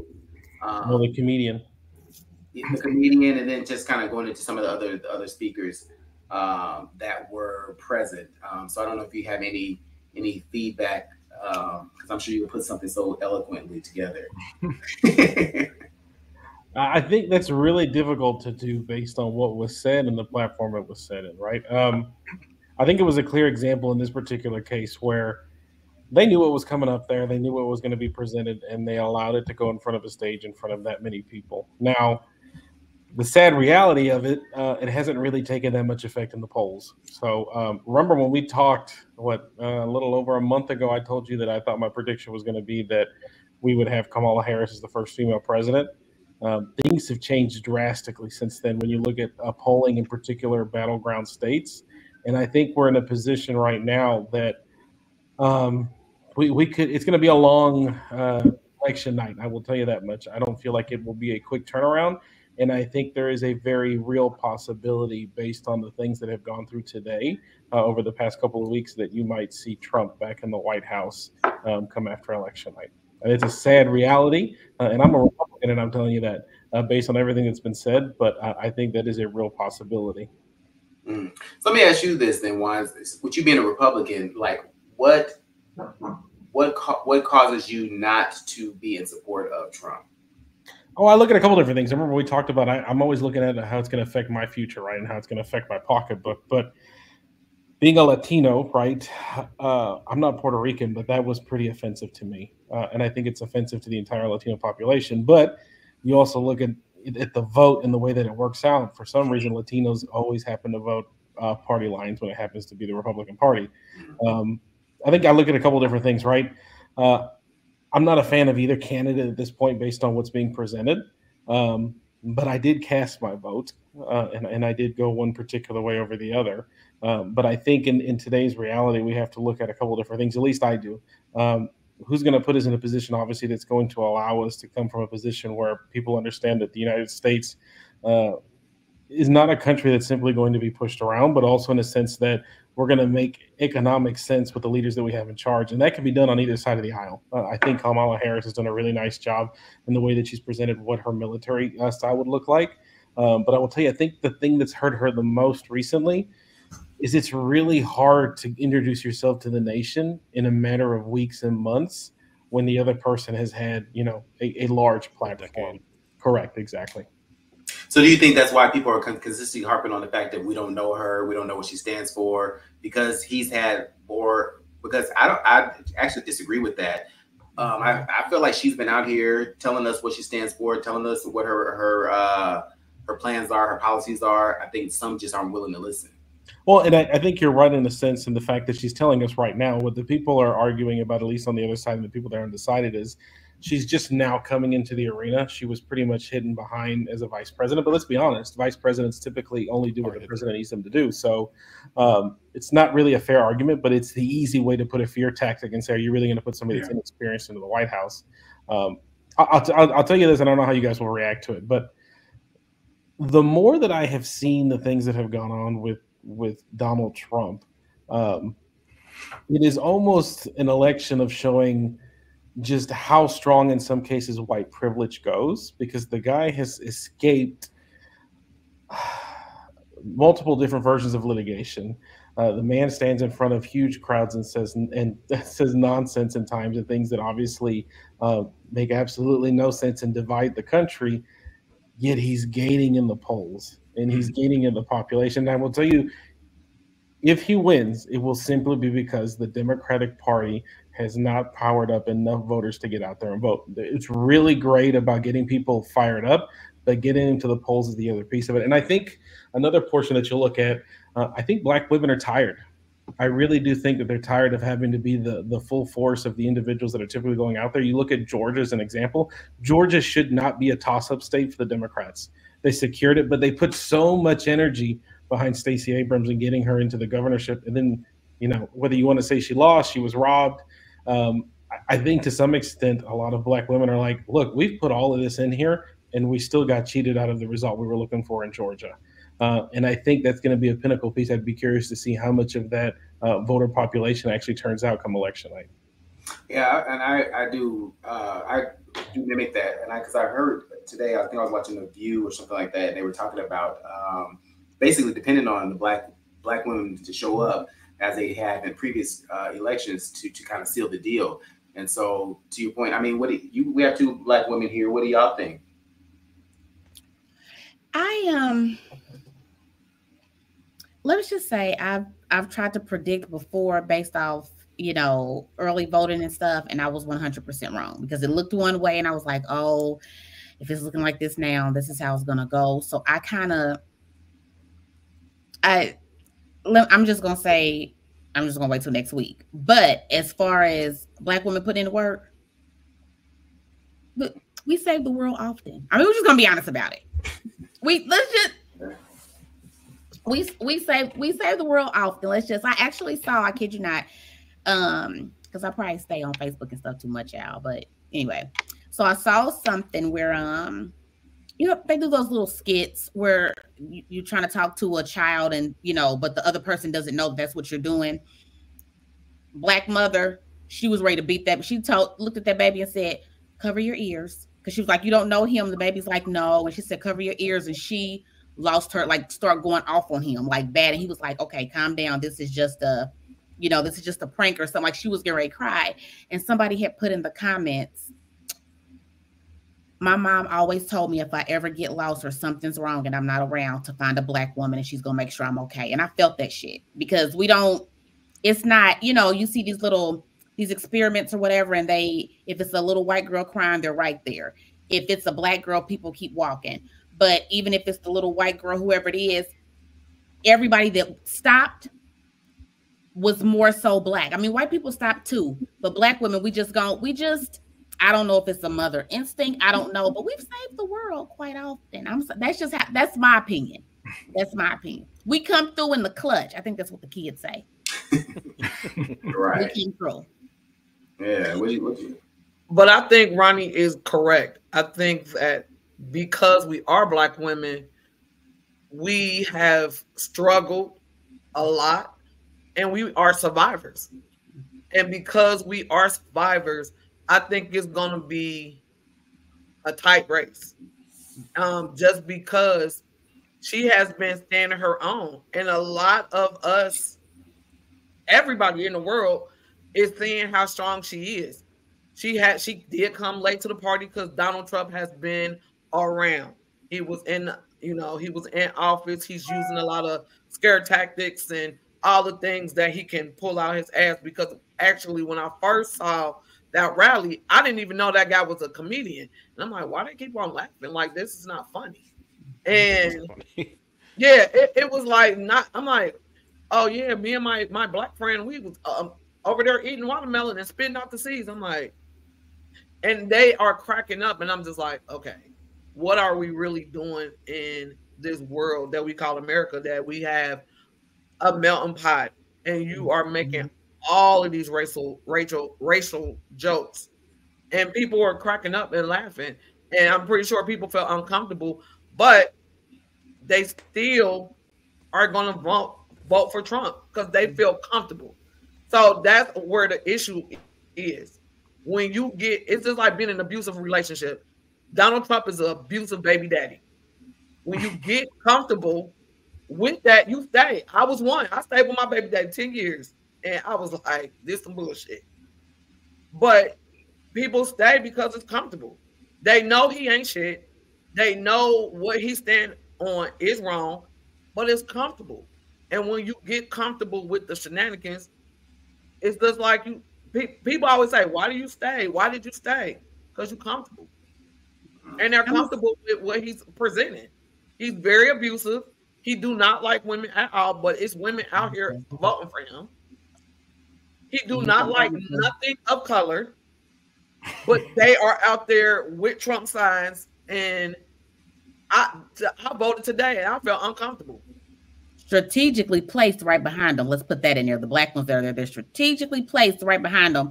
The comedian. The comedian, and then just kind of going into some of the other speakers that were present. So I don't know if you have any feedback, because I'm sure you put something so eloquently together. I think that's really difficult to do based on what was said and the platform it was said in, right? I think it was a clear example in this particular case where they knew what was coming up there, they knew what was going to be presented, and they allowed it to go in front of a stage in front of that many people. Now, the sad reality of it, it hasn't really taken that much effect in the polls. So remember when we talked, a little over a month ago, I told you that I thought my prediction was going to be that we would have Kamala Harris as the first female president. Things have changed drastically since then when you look at polling in particular battleground states. And I think we're in a position right now that we could, it's going to be a long election night. I will tell you that much. I don't feel like it will be a quick turnaround. And I think there is a very real possibility, based on the things that have gone through today over the past couple of weeks, that you might see Trump back in the White House come after election night. And it's a sad reality. And I'm a Republican, and I'm telling you that based on everything that's been said. But I think that is a real possibility. So let me ask you this then, Juan. With you being a Republican, like what causes you not to be in support of Trump? Oh, I look at a couple different things. I remember we talked about, I'm always looking at how it's going to affect my future, right, and how it's going to affect my pocketbook. But being a Latino, right, I'm not Puerto Rican, but that was pretty offensive to me. And I think it's offensive to the entire Latino population. But you also look at the vote and the way that it works out. For some reason, Latinos always happen to vote party lines when it happens to be the Republican Party. I think I look at a couple different things, right? I'm not a fan of either candidate at this point based on what's being presented. But I did cast my vote, and I did go one particular way over the other. But I think in today's reality, we have to look at a couple different things. At least I do. Who's going to put us in a position, obviously, that's going to allow us to come from a position where people understand that the United States is not a country that's simply going to be pushed around, but also in a sense that we're going to make economic sense with the leaders that we have in charge. And that can be done on either side of the aisle. I think Kamala Harris has done a really nice job in the way that she's presented what her military style would look like. But I will tell you, I think the thing that's hurt her the most recently is it's really hard to introduce yourself to the nation in a matter of weeks and months when the other person has had, a large platform. Correct. Exactly. So do you think that's why people are consistently harping on the fact that we don't know her, we don't know what she stands for, because he's had more? Because I actually disagree with that. I feel like she's been out here telling us what she stands for, telling us what her plans are, her policies are. I think some just aren't willing to listen. Well, and I think you're right in a sense in the fact that she's telling us right now what the people are arguing about, at least on the other side, and the people that are undecided, is she's just now coming into the arena. She was pretty much hidden behind as a vice president. But let's be honest, vice presidents typically only do what the president needs them to do. So it's not really a fair argument, but it's the easy way to put a fear tactic and say, are you really going to put somebody that's inexperienced into the White House? I'll tell you this, and I don't know how you guys will react to it, but the more that I have seen the things that have gone on with Donald Trump, it is almost an election of showing just how strong in some cases white privilege goes, because the guy has escaped multiple different versions of litigation. The man stands in front of huge crowds and says nonsense in times, and things that obviously make absolutely no sense and divide the country, yet he's gaining in the polls and he's gaining in the population. And I will tell you, if he wins, it will simply be because the Democratic Party has not powered up enough voters to get out there and vote. It's really great about getting people fired up, but getting into the polls is the other piece of it. And I think another portion that you'll look at, I think Black women are tired. I really do think that they're tired of having to be the full force of the individuals that are typically going out there. You look at Georgia as an example. Georgia should not be a toss-up state for the Democrats. They secured it, but they put so much energy behind Stacey Abrams and getting her into the governorship. And then, you know, whether you want to say she lost, she was robbed. I think to some extent, a lot of Black women are like, look, we've put all of this in here and we still got cheated out of the result we were looking for in Georgia. And I think that's going to be a pinnacle piece. I'd be curious to see how much of that voter population actually turns out come election night. Yeah, and I do mimic that. And because I heard today, I think I was watching The View or something like that, and they were talking about basically depending on the black women to show up as they had in previous elections to kind of seal the deal. And so, to your point, I mean, we have two Black women here. What do y'all think? Let's just say I've tried to predict before based off, you know, early voting and stuff, and I was 100% wrong because it looked one way, and I was like, oh, if it's looking like this now, this is how it's gonna go. So I'm just gonna say I'm just gonna wait till next week. But as far as Black women put in the work, we save the world often. I mean, we're just gonna be honest about it. We save the world often. I actually saw, I kid you not, because I probably stay on Facebook and stuff too much, y'all. But anyway, so I saw something where you know, they do those little skits where you're trying to talk to a child and, you know, but the other person doesn't know that's what you're doing. Black mother, she was ready to beat that. But she looked at that baby and said, cover your ears. Because she was like, you don't know him. The baby's like, no. And she said, cover your ears. And she lost her, like, start going off on him like bad. And he was like, okay, calm down. This is just a prank or something. Like, she was getting ready to cry. And somebody had put in the comments, my mom always told me if I ever get lost or something's wrong and I'm not around, to find a Black woman and she's going to make sure I'm okay. And I felt that shit because it's not, you know, you see these experiments or whatever, and if it's a little white girl crying, they're right there. If it's a Black girl, people keep walking. But even if it's the little white girl, whoever it is, everybody that stopped was more so Black. I mean, white people stopped too, but Black women, I don't know if it's a mother instinct. I don't know, but we've saved the world quite often. That's my opinion. That's my opinion. We come through in the clutch. I think that's what the kids say. Right. We came through. Yeah. What you? But I think Ronnie is correct. I think that because we are Black women, we have struggled a lot, and we are survivors. And because we are survivors, I think it's going to be a tight race. Just because she has been standing her own. And a lot of us, everybody in the world, is seeing how strong she is. She did come late to the party because Donald Trump has been around. He was in, he was in office. He's using a lot of scare tactics and all the things that he can pull out his ass. Because actually, when I first saw that rally, I didn't even know that guy was a comedian. And I'm like, why they keep on laughing? Like, this is not funny. And yeah, it was like not. I'm like, oh yeah, me and my black friend, we was over there eating watermelon and spitting out the seeds. I'm like, and they are cracking up, and I'm just like, okay, what are we really doing in this world that we call America? That we have a melting pot, and you are making all of these racial jokes, and people are cracking up and laughing, and I'm pretty sure people felt uncomfortable, but they still are going to vote for Trump because they feel comfortable. So that's where the issue is. When you get, it's just like being in an abusive relationship. Donald Trump is an abusive baby daddy. When you get comfortable with that, you stay. I was one. I stayed with my baby daddy 10 years. And I was like, this some bullshit. But people stay because it's comfortable. They know he ain't shit. They know what he stand on is wrong, but it's comfortable. And when you get comfortable with the shenanigans, it's just like you. People always say, why do you stay? Why did you stay? Because you're comfortable. And they're comfortable with what he's presenting. He's very abusive. He do not like women at all, but it's women out here voting for him. He do not like nothing of color, but they are out there with Trump signs. And I voted today, and I felt uncomfortable. Strategically placed right behind them. Let's put that in there. The black ones that are there, they're strategically placed right behind them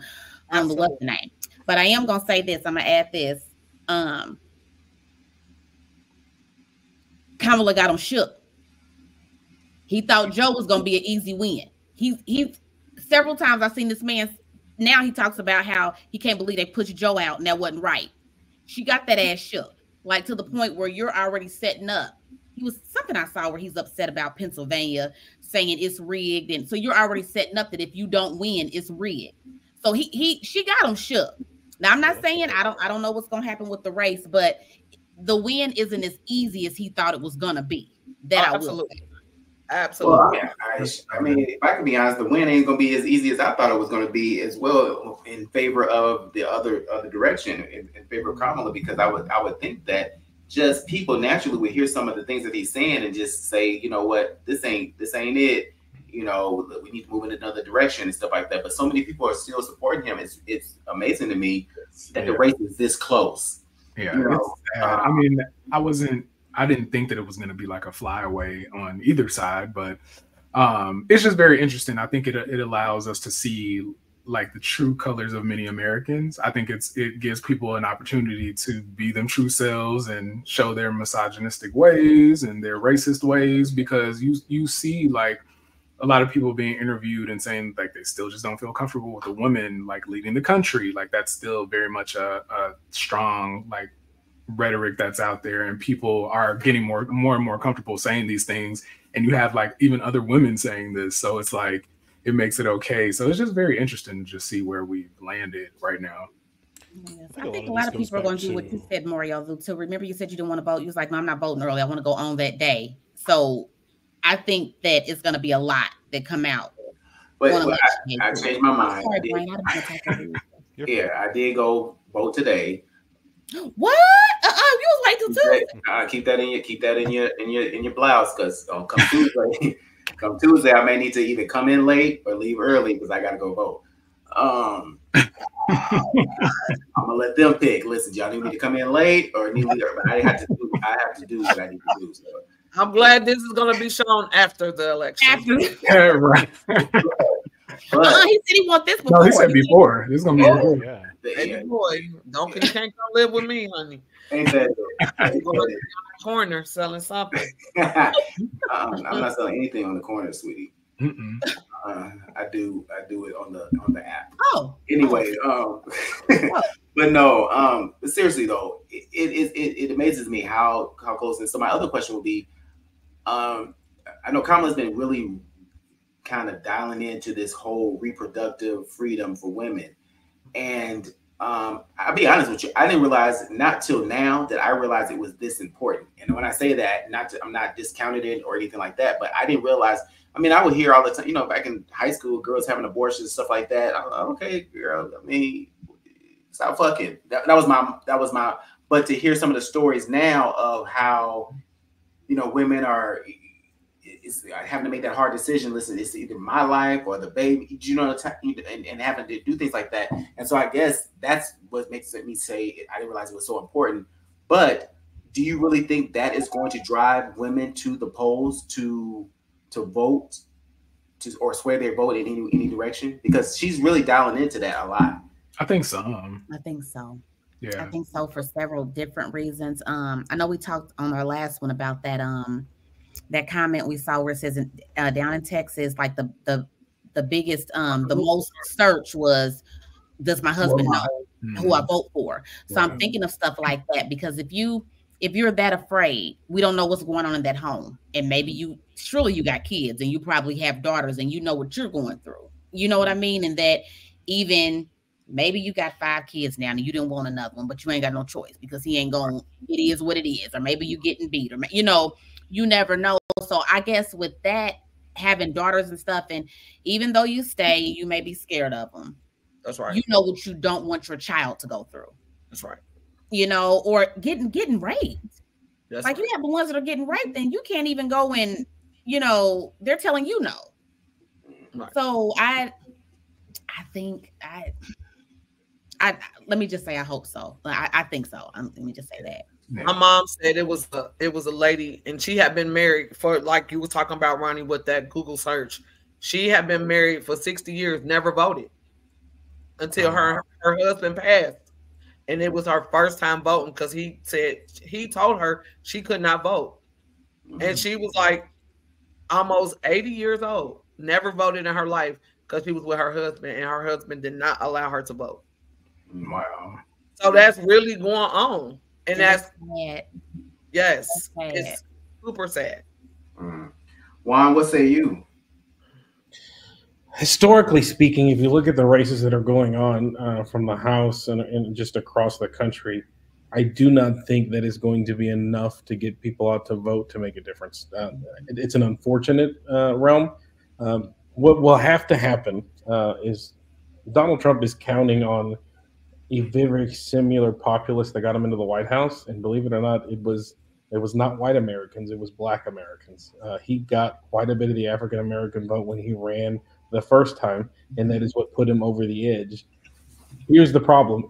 on the what's the name. But I am gonna say this. I'm gonna add this. Kamala got him shook. He thought Joe was gonna be an easy win. He's several times I've seen this man. Now he talks about how he can't believe they pushed Joe out and that wasn't right. She got that ass shook, like to the point where you're already setting up. He was something I saw where he's upset about Pennsylvania, saying it's rigged, and so you're already setting up that if you don't win, it's rigged. So she got him shook. Now I'm not saying I don't know what's gonna happen with the race, but the win isn't as easy as he thought it was gonna be. That I will say. Absolutely. Well, I mean, if I can be honest, the win ain't gonna be as easy as I thought it was gonna be as well in favor of the other direction, in favor of Kamala, because I would think that just people naturally would hear some of the things that he's saying and just say, you know what, this ain't it. You know, we need to move in another direction and stuff like that. But so many people are still supporting him. It's amazing to me that the race is this close. Yeah, you know? I mean, I didn't think that it was going to be like a flyaway on either side, but it's just very interesting. I think it allows us to see like the true colors of many Americans. I think it gives people an opportunity to be them true selves and show their misogynistic ways and their racist ways, because you see like a lot of people being interviewed and saying like they still just don't feel comfortable with a woman like leading the country. Like that's still very much a strong like rhetoric that's out there, and people are getting more and more comfortable saying these things. And you have like even other women saying this, so it's like it makes it okay. So it's just very interesting to just see where we've landed right now. Yes, I think a lot of people are going to do what you said, Mario. So remember, you said you didn't want to vote. You was like, no, I'm not voting early. I want to go on that day. So I think that it's going to be a lot that come out. But I changed my mind. I did go vote today. What? You was late till Keep that in your blouse, because come Tuesday, I may need to either come in late or leave early because I got to go vote. I'm gonna let them pick. Listen, y'all need me to come in late or need me to, but I have to do what I need to do. So. I'm glad this is going to be shown after the election. Right. He said he want this before. No, he said before. This is going to be before. Yeah. Hey, boy, you can't come live with me, honey. Ain't that in the corner selling something. I'm not selling anything on the corner, sweetie. I do it on the app. Oh. Anyway, but no, seriously though, it amazes me how close. And so my other question would be, I know Kamala's been really kind of dialing into this whole reproductive freedom for women, and I'll be honest with you. I didn't realize not till now that I realized it was this important. And when I say that, I'm not discounting it or anything like that, but I didn't realize. I mean, I would hear all the time, you know, back in high school, girls having abortions, stuff like that. I'm like, okay, girl. I mean, stop fucking. That was my. But to hear some of the stories now of how, you know, women are having to make that hard decision. Listen, it's either my life or the baby, you know, and having to do things like that. And so I guess that's what makes me say I didn't realize it was so important. But do you really think that is going to drive women to the polls to vote, or sway their vote in any direction? Because she's really dialing into that a lot. I think so. I think so. Yeah, I think so for several different reasons. I know we talked on our last one about that. That comment we saw where it says down in Texas, like the biggest, the most search was, does my husband know who I vote for? So I'm thinking of stuff like that, because if you're that afraid, we don't know what's going on in that home, and maybe surely you got kids and you probably have daughters and you know what you're going through. You know what I mean? And that even maybe you got 5 kids now and you didn't want another one, but you ain't got no choice because he ain't going. It is what it is, or maybe you getting beat, or you know. You never know. So I guess with that, having daughters and stuff, and even though you stay, you may be scared of them. That's right. You know what you don't want your child to go through. That's right. You know, or getting raped. That's like right. You have the ones that are getting raped, and you can't even go and, you know, they're telling you no. Right. So I think let me just say I hope so. I think so. Let me just say that. My mom said it was a lady, and she had been married for, like you were talking about, Ronnie, with that Google search. She had been married for 60 years, never voted until her husband passed, and it was her first time voting because he told her she could not vote, and she was like almost 80 years old, never voted in her life because she was with her husband, and her husband did not allow her to vote. Wow. So that's really going on. And that's sad. Yes, it's super sad. Juan, what say you? Historically speaking, if you look at the races that are going on from the House and just across the country, I do not think that is going to be enough to get people out to vote to make a difference. It's an unfortunate realm. What will have to happen is Donald Trump is counting on a very similar populace that got him into the White House, and believe it or not, it was not white Americans, it was Black Americans. He got quite a bit of the African American vote when he ran the first time, and that is what put him over the edge. Here's the problem: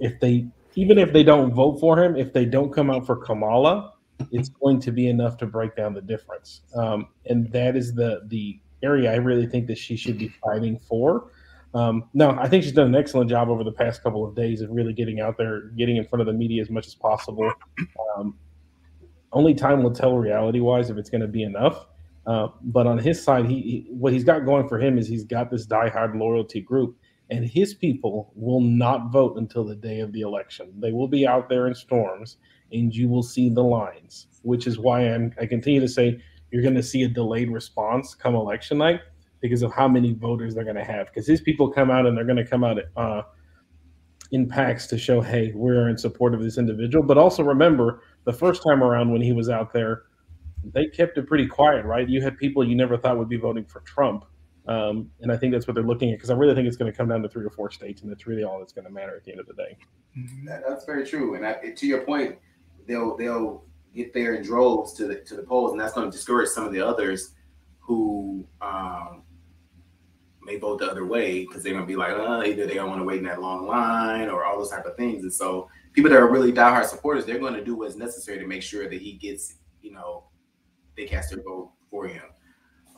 even if they don't vote for him, if they don't come out for Kamala, it's going to be enough to break down the difference. And that is the area I really think that she should be fighting for. No, I think she's done an excellent job over the past couple of days of really getting out there, getting in front of the media as much as possible. Only time will tell reality-wise if it's going to be enough. But on his side, what he's got going for him is he's got this diehard loyalty group, and his people will not vote until the day of the election. They will be out there in storms, and you will see the lines, which is why I continue to say you're going to see a delayed response come election night, because of how many voters they're going to have. Because his people come out and they're going to come out in packs to show, hey, we're in support of this individual. But also remember, the first time around when he was out there, they kept it pretty quiet, right? You had people you never thought would be voting for Trump. And I think that's what they're looking at, because I really think it's going to come down to 3 or 4 states, and that's really all that's going to matter at the end of the day. That's very true. And to your point, they'll get there in droves to the polls, and that's going to discourage some of the others who may vote the other way, because they're going to be like, either they don't want to wait in that long line or all those type of things. And so people that are really diehard supporters, they're going to do what's necessary to make sure that he gets, they cast their vote for him.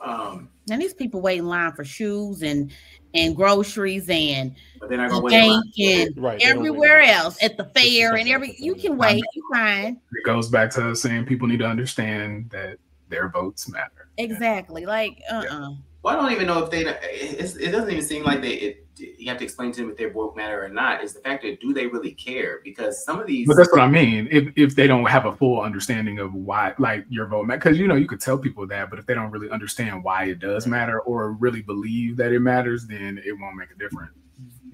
And these people wait in line for shoes and groceries and the bank and everywhere else at the fair and you can wait, you fine. It goes back to saying people need to understand that their votes matter. Exactly. Like, Well, I don't even know if it doesn't even seem like you have to explain to them if their vote matter or not. Is the fact that do they really care? Because some of these. But that's what I mean. If they don't have a full understanding of why, like, your vote matters, because you could tell people that, but if they don't really understand why it does matter or really believe that it matters, then it won't make a difference.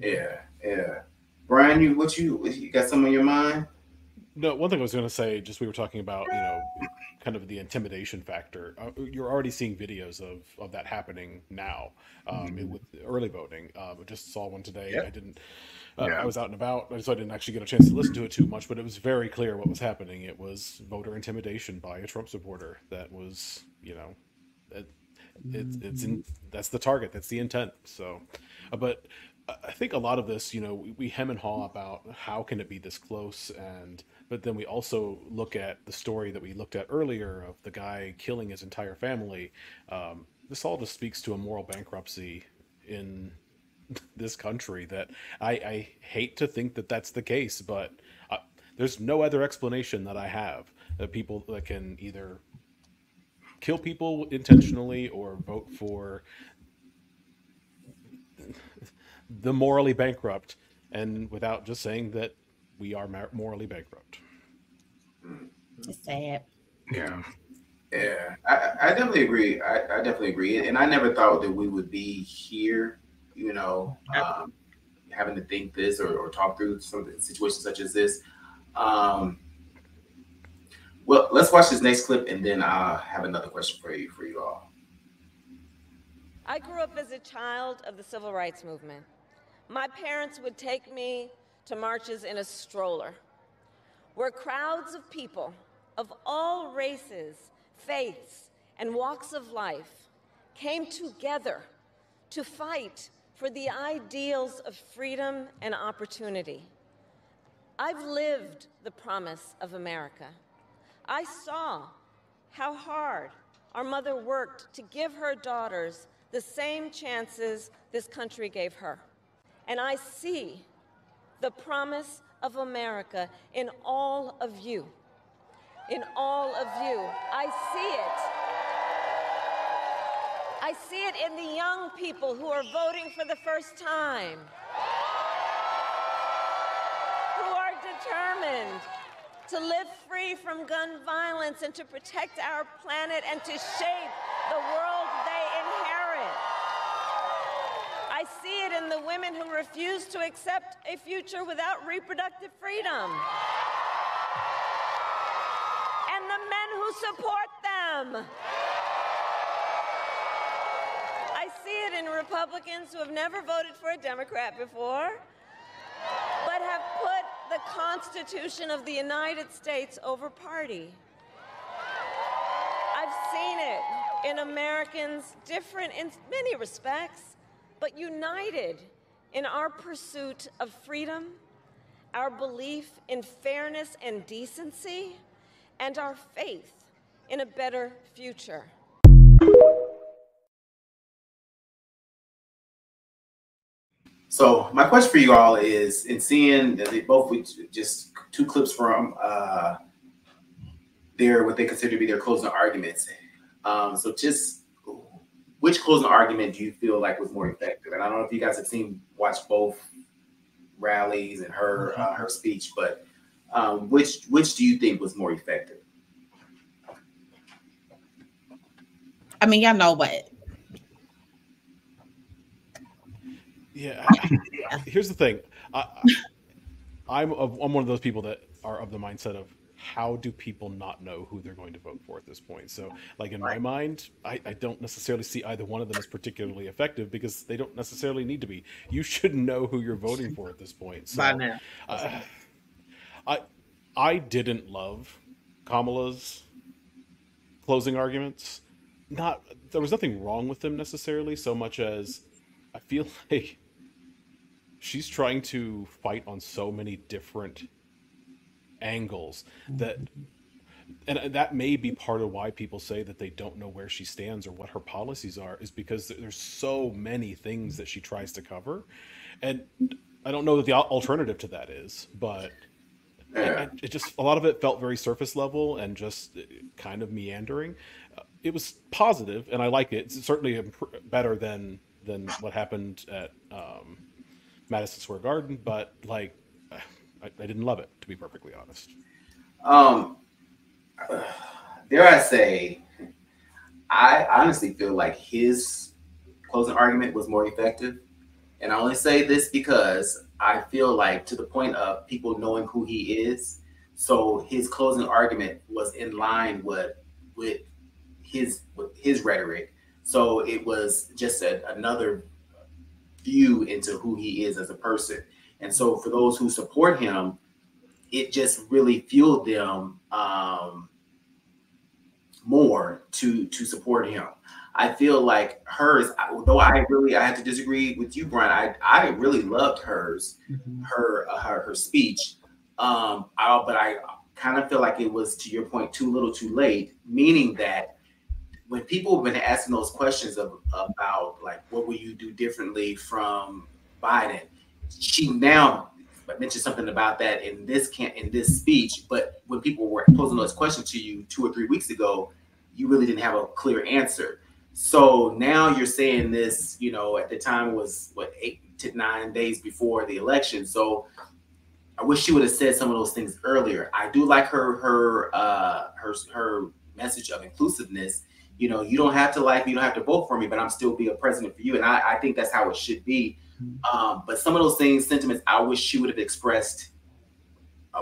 Yeah. Brian, Ryan, you got something on your mind? No, one thing I was going to say, just we were talking about, kind of the intimidation factor. You're already seeing videos of that happening now with early voting. I just saw one today. Yep. I didn't. I was out and about, so I didn't actually get a chance to listen to it too much. But it was very clear what was happening. It was voter intimidation by a Trump supporter. That was, that's the target. That's the intent. So, but I think a lot of this, we hem and haw about how can it be this close, but then we also look at the story that we looked at earlier of the guy killing his entire family. This all just speaks to a moral bankruptcy in this country that I hate to think that that's the case, but there's no other explanation that I have that people that can either kill people intentionally or vote for the morally bankrupt, and without just saying that we are morally bankrupt. It's sad. Yeah. I definitely agree. I definitely agree, and I never thought that we would be here, having to think this or talk through some situations such as this. Well, let's watch this next clip, and then I'll have another question for you all. I grew up as a child of the civil rights movement. My parents would take me to marches in a stroller, where crowds of people of all races, faiths, and walks of life came together to fight for the ideals of freedom and opportunity. I've lived the promise of America. I saw how hard our mother worked to give her daughters the same chances this country gave her. And I see the promise of America in all of you. In all of you. I see it. I see it in the young people who are voting for the first time, who are determined to live free from gun violence and to protect our planet and to shape the world they inherit. I see it in the women who refuse to accept a future without reproductive freedom. And the men who support them. I see it in Republicans who have never voted for a Democrat before, but have put the Constitution of the United States over party. I've seen it in Americans different in many respects, but united in our pursuit of freedom, our belief in fairness and decency, and our faith in a better future. So my question for you all is, in seeing that they both just two clips from what they consider to be their closing arguments. So just which closing argument do you feel like was more effective? And I don't know if you guys have watched both rallies and her speech, but which do you think was more effective? I mean, y'all know what. Yeah. Here's the thing. I'm one of those people that are of the mindset of, how do people not know who they're going to vote for at this point? So, like, in my mind, I don't necessarily see either one of them as particularly effective, because they don't necessarily need to be. You should know who you're voting for at this point. So, by now. I didn't love Kamala's closing arguments. There was nothing wrong with them necessarily, so much as I feel like she's trying to fight on so many different angles and that may be part of why people say that they don't know where she stands or what her policies are, is because there's so many things that she tries to cover, and I don't know what the alternative to that is, but it just, a lot of it felt very surface level and just kind of meandering. It was positive, and I like it. It's certainly better than what happened at Madison Square Garden, but like, I didn't love it, to be perfectly honest. Dare I say, I honestly feel like his closing argument was more effective, And I only say this because I feel like to the point of people knowing who he is. So his closing argument was in line with his rhetoric. So it was just another view into who he is as a person. And so for those who support him, it just really fueled them more to support him. I feel like hers, though I had to disagree with you, Brian. I really loved hers, her speech. But I kind of feel like it was, to your point, too little, too late. Meaning that when people have been asking those questions about like what will you do differently from Biden, she now mentioned something about that in this speech. But when people were posing those questions to you 2 or 3 weeks ago, you really didn't have a clear answer. So now you're saying this, you know, at the time was what, 8 to 9 days before the election. So I wish she would have said some of those things earlier. I do like her message of inclusiveness. You know, you don't have to like me, you don't have to vote for me, but I'm still be a president for you. And I think that's how it should be. But some of those things, sentiments, I wish she would have expressed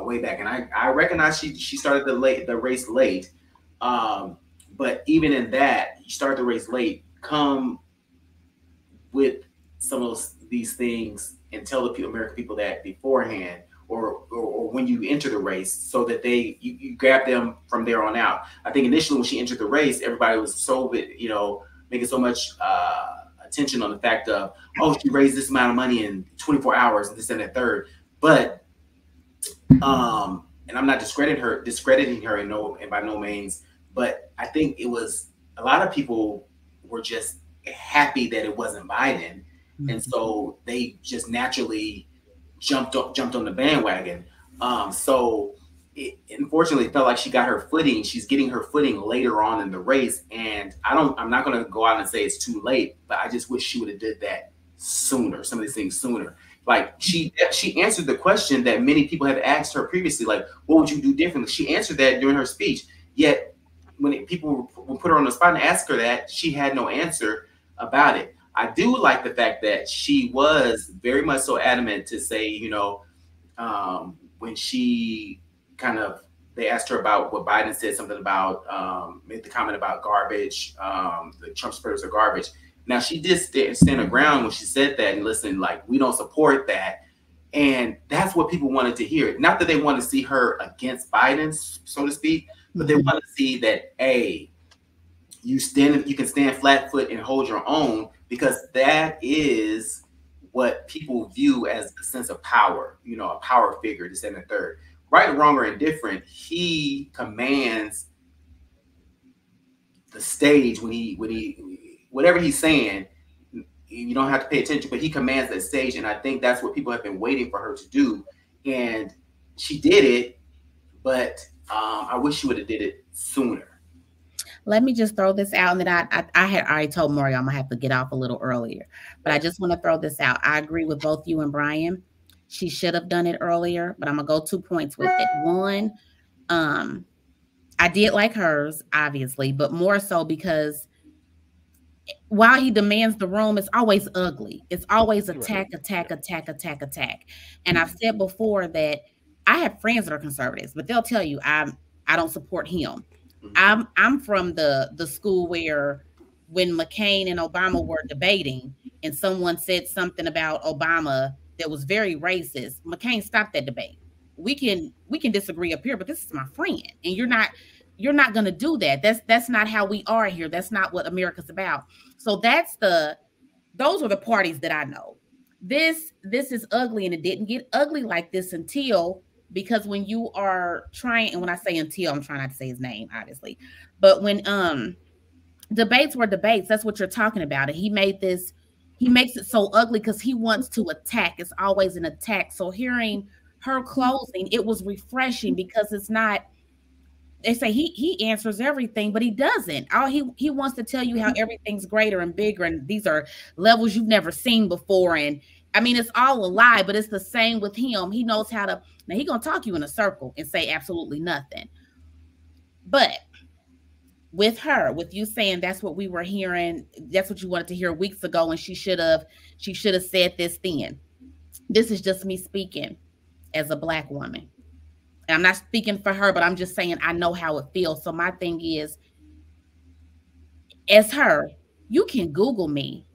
way back. And I recognize she started the race late. But even in that, you start the race late, come with some of these things and tell the American people that beforehand, or when you enter the race, so that you grab them from there on out. I think initially when she entered the race, everybody was so, you know, making so much attention on the fact of, oh, she raised this amount of money in 24 hours and this and that third. But and I'm not discrediting her in by no means. But I think it was a lot of people were just happy that it wasn't Biden, and so they just naturally jumped on the bandwagon. So it unfortunately felt like she got her footing. She's getting her footing later on in the race, and I'm not going to go out and say it's too late, but I just wish she would have did that sooner. Some of these things sooner. Like she answered the question that many people have asked her previously, like, what would you do differently? She answered that during her speech. Yet when people would put her on the spot and ask her that, she had no answer about it. I do like the fact that she was very much so adamant to say, you know, when she they asked her about what Biden said, something about, made the comment about garbage, the Trump supporters are garbage. Now, she did stand her ground when she said that, and listen, like, we don't support that. And that's what people wanted to hear. Not that they want to see her against Biden, so to speak, but they want to see that, A, you can stand flat foot and hold your own, because that is what people view as a sense of power, you know, a power figure, this and the third. Right, wrong, or indifferent, he commands the stage when he whatever he's saying, you don't have to pay attention, but he commands that stage. And I think that's what people have been waiting for her to do. And she did it, but I wish she would have did it sooner. Let me just throw this out, and that I had already told Maury I'm gonna have to get off a little earlier, but I just want to throw this out. I agree with both you and Brian. She should have done it earlier, but I'm gonna go 2 points with it. One, I did like hers, obviously, but more so because while he demands the room, it's always ugly. It's always attack. And I've said before that I have friends that are conservatives, but they'll tell you I don't support him. I'm from the school where when McCain and Obama were debating and someone said something about Obama that was very racist, McCain stopped that debate. We can disagree up here, but this is my friend, and you're not going to do that. That's not how we are here. That's not what America's about. So those are the parties that I know. This is ugly, and it didn't get ugly like this because when you are trying, and when I say until, I'm trying not to say his name, obviously, but when debates were debates, that's what you're talking about. And he makes it so ugly because he wants to attack. It's always an attack. So hearing her closing, it was refreshing, because it's not, they say he answers everything, but he doesn't. He wants to tell you how everything's greater and bigger, and these are levels you've never seen before. And I mean, it's all a lie, but it's the same with him. He knows how to, now he's gonna talk you in a circle and say absolutely nothing. But with her, with you saying that's what we were hearing, that's what you wanted to hear weeks ago, and she should have said this then. This is just me speaking as a Black woman. And I'm not speaking for her, but I'm just saying I know how it feels. So my thing is, as her, you can Google me.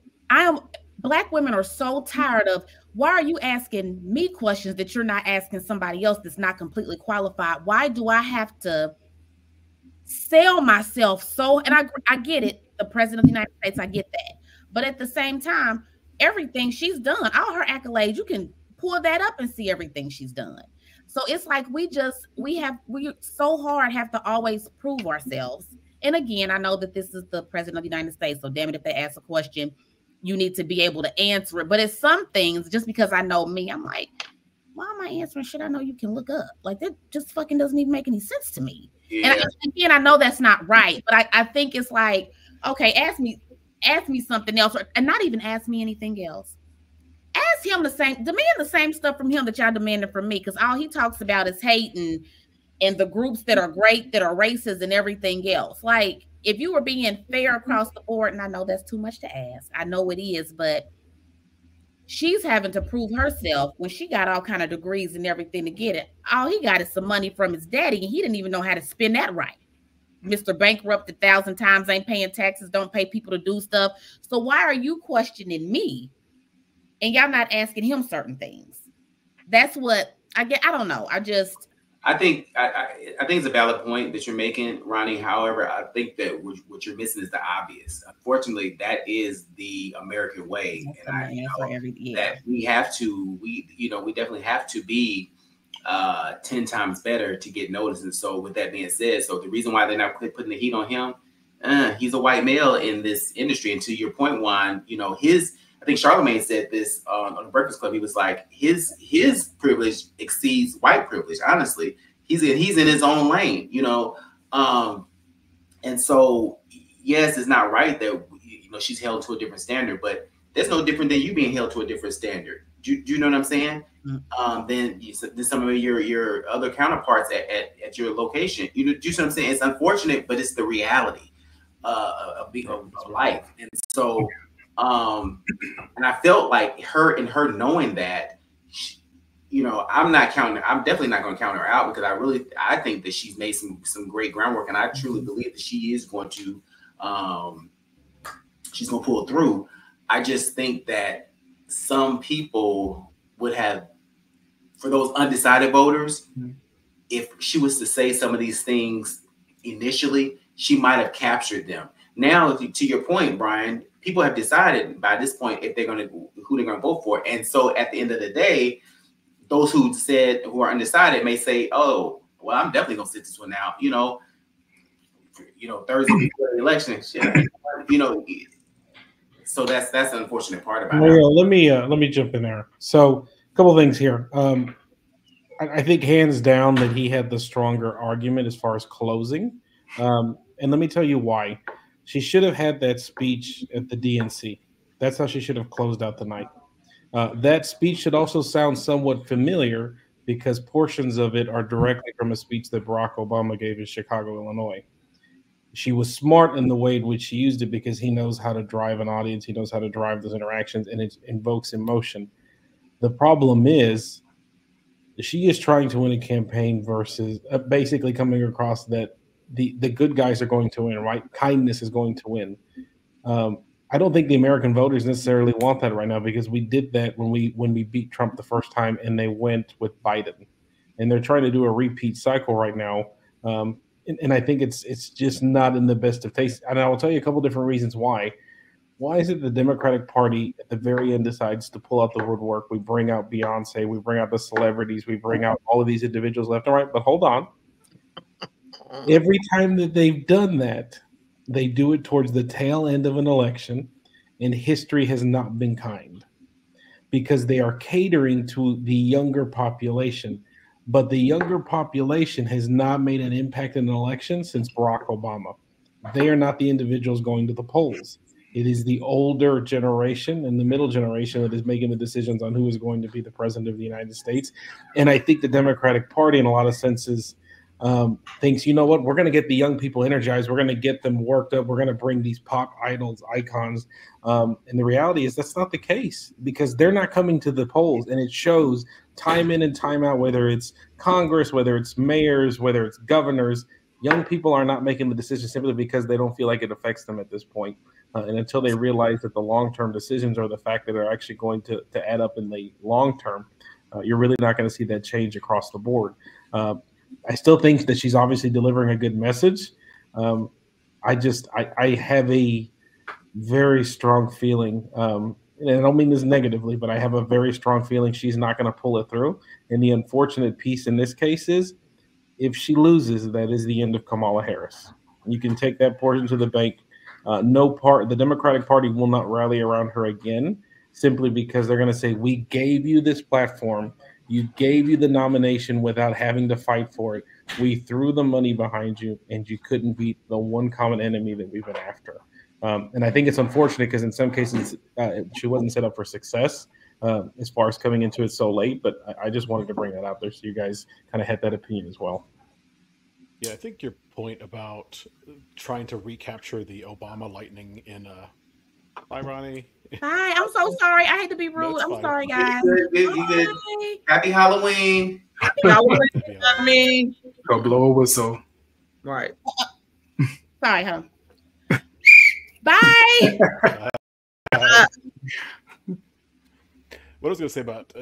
Black women are so tired of, why are you asking me questions that you're not asking somebody else that's not completely qualified? Why do I have to sell myself so? And I get it, the president of the United States, I get that. But at the same time, everything she's done, all her accolades, you can pull that up and see everything she's done. So it's like we so hard have to always prove ourselves. And again, I know that this is the president of the United States, so damn it, if they ask a question, you need to be able to answer it. But it's some things, just because I know me, I'm like, why am I answering shit I know you can look up? Like, that just fucking doesn't even make any sense to me. Yeah. And again, I know that's not right, but I think it's like, okay, ask me something else, and not even ask me anything else. Ask him demand the same stuff from him that y'all demanded from me, because all he talks about is hate and the groups that are great, that are racist and everything else. Like, if you were being fair across the board, and I know that's too much to ask, I know it is, but she's having to prove herself when she got all kind of degrees and everything to get it. All he got is some money from his daddy, and he didn't even know how to spend that right. Mr. Bankrupt 1,000 times, ain't paying taxes, don't pay people to do stuff. So why are you questioning me and y'all not asking him certain things? That's what I get. I don't know. I think it's a valid point that you're making, Ronnie. However, I think that what you're missing is the obvious. Unfortunately, that is the American way, and that we definitely have to be 10 times better to get noticed. And so, with that being said, so the reason why they're not putting the heat on him, he's a white male in this industry. And to your point, Juan, I think Charlemagne said this on the Breakfast Club. He was like, his privilege exceeds white privilege. Honestly, he's in his own lane, and so yes, it's not right that she's held to a different standard, but that's no different than you being held to a different standard. Do you know what I'm saying? Mm-hmm. Then some of your other counterparts at your location. Do you know what I'm saying? It's unfortunate, but it's the reality of life, and so. And I felt like her knowing that, I'm definitely not going to count her out, because I think that she's made some great groundwork, and I truly believe that she is going to, she's going to pull through. I just think that some people would have, for those undecided voters, if she was to say some of these things initially, she might have captured them. Now, to your point, Brian, people have decided by this point who they're going to vote for, and so at the end of the day, those who are undecided may say, "Oh, well, I'm definitely going to sit this one out." Thursday before the election, So that's the unfortunate part about it. Let me jump in there. So, a couple of things here. I think hands down that he had the stronger argument as far as closing, and let me tell you why. She should have had that speech at the DNC. That's how she should have closed out the night. That speech should also sound somewhat familiar, because portions of it are directly from a speech that Barack Obama gave in Chicago, Illinois. She was smart in the way in which she used it, because he knows how to drive an audience. He knows how to drive those interactions, and it invokes emotion. The problem is she is trying to win a campaign versus basically coming across that the good guys are going to win, right? Kindness is going to win. I don't think the American voters necessarily want that right now, because we did that when we beat Trump the first time, and they went with Biden, and they're trying to do a repeat cycle right now. And I think it's just not in the best of taste. And I will tell you a couple different reasons why. Why is it the Democratic Party at the very end decides to pull out the woodwork? We bring out Beyonce, we bring out the celebrities, we bring out all of these individuals left and right. But hold on. Every time that they've done that, they do it towards the tail end of an election, and history has not been kind, because they are catering to the younger population. But the younger population has not made an impact in an election since Barack Obama. They are not the individuals going to the polls. It is the older generation and the middle generation that is making the decisions on who is going to be the president of the United States. And I think the Democratic Party, in a lot of senses, thinks, you know what, we're going to get the young people energized. We're going to get them worked up. We're going to bring these pop idols, icons. And the reality is that's not the case, because they're not coming to the polls. And it shows time in and time out, whether it's Congress, whether it's mayors, whether it's governors, young people are not making the decision simply because they don't feel like it affects them at this point. And until they realize that the long-term decisions are the fact that are actually going to add up in the long term, you're really not going to see that change across the board. I still think that she's obviously delivering a good message. I have a very strong feeling, and I don't mean this negatively, but I have a very strong feeling she's not going to pull it through. And the unfortunate piece in this case is, if she loses, that is the end of Kamala Harris. You can take that portion to the bank. The Democratic Party will not rally around her again, simply because they're going to say, we gave you this platform. You gave you the nomination without having to fight for it. We threw the money behind you, and you couldn't beat the one common enemy that we've been after. And I think it's unfortunate because in some cases she wasn't set up for success as far as coming into it so late. But I just wanted to bring that out there so you guys kind of had that opinion as well. Yeah, I think your point about trying to recapture the Obama lightning in Hi, Ronnie. Hi, I'm so sorry. I hate to be rude. I'm sorry, guys. You good. Happy Halloween. Happy Halloween. Go blow a whistle. Right. Sorry, huh? Bye. What I was going to say about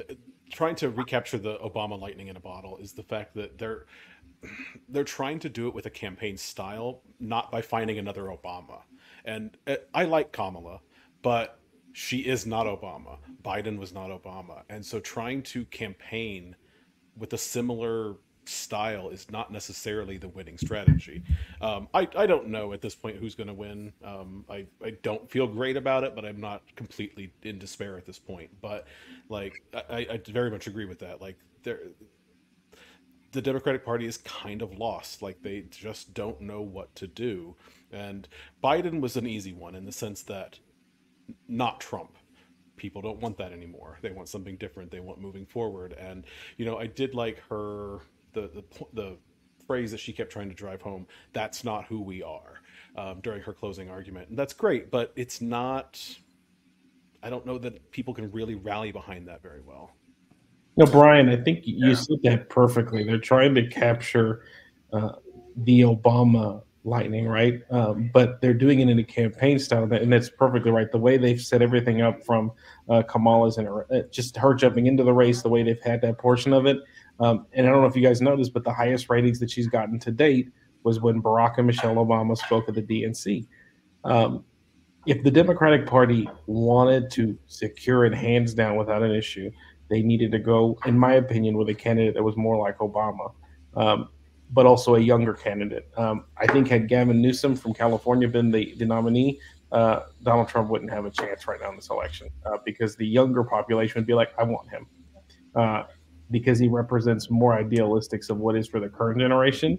trying to recapture the Obama lightning in a bottle is the fact that they're trying to do it with a campaign style, not by finding another Obama. And I like Kamala, but she is not Obama. Biden was not Obama. And so trying to campaign with a similar style is not necessarily the winning strategy. I don't know at this point who's going to win. I don't feel great about it, but I'm not completely in despair at this point. But like, I very much agree with that. Like, the Democratic Party is kind of lost. Like, they just don't know what to do. And Biden was an easy one in the sense that not Trump. People don't want that anymore. They want something different. They want moving forward. And, you know, I did like her, the phrase that she kept trying to drive home, that's not who we are, during her closing argument. And that's great, but it's not, I don't know that people can really rally behind that very well. No, Brian, I think you said that perfectly. They're trying to capture the Obama lightning, right? But they're doing it in a campaign style, and that's perfectly right. The way they've set everything up from Kamala's and just her jumping into the race, the way they've had that portion of it. And I don't know if you guys noticed, but the highest ratings that she's gotten to date was when Barack and Michelle Obama spoke at the DNC. If the Democratic Party wanted to secure it hands down without an issue, they needed to go, in my opinion, with a candidate that was more like Obama, but also a younger candidate. I think had Gavin Newsom from California been the nominee, Donald Trump wouldn't have a chance right now in this election, because the younger population would be like, I want him, because he represents more idealistics of what is for the current generation,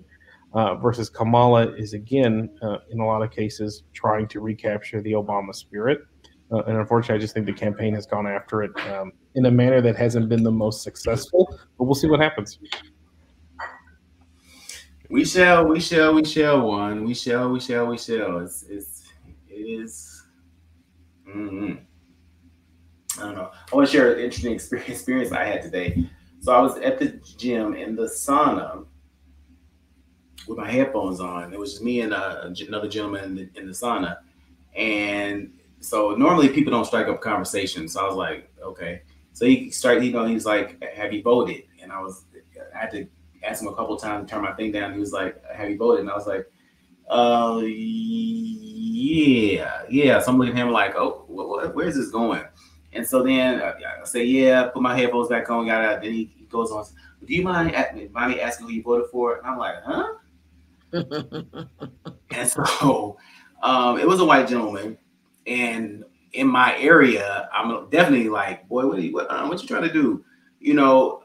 versus Kamala is, again, in a lot of cases, trying to recapture the Obama spirit. And unfortunately, I just think the campaign has gone after it in a manner that hasn't been the most successful, but we'll see what happens. We shall one. We shall. It is. I don't know. I want to share an interesting experience I had today. So I was at the gym in the sauna with my headphones on. It was just me and another gentleman in the sauna. And so normally people don't strike up conversation. So I was like, okay. So he was like, have you voted? And I had to ask him a couple of times to turn my thing down. He was like, have you voted? And I was like, yeah. So I'm looking at him like, oh, where's this going? And so then I say, yeah, put my headphones back on. Then he goes on, do you mind me asking who you voted for? And I'm like, huh? And so it was a white gentleman. And in my area, I'm definitely like, boy, what you trying to do? You know,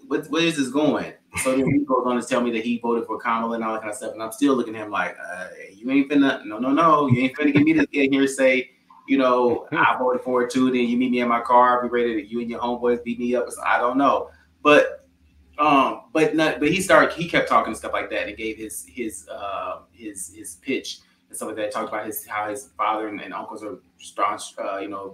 where is this going? So then he goes on to tell me that he voted for Kamala and all that kind of stuff. And I'm still looking at him like, you ain't finna, no, you ain't finna get me to get here and say, you know, I voted for it too. Then you meet me in my car, be ready to, you and your homeboys beat me up. I don't know. But But he kept talking and stuff like that, and gave his pitch and stuff like that. Talked about how his father and uncles are staunch,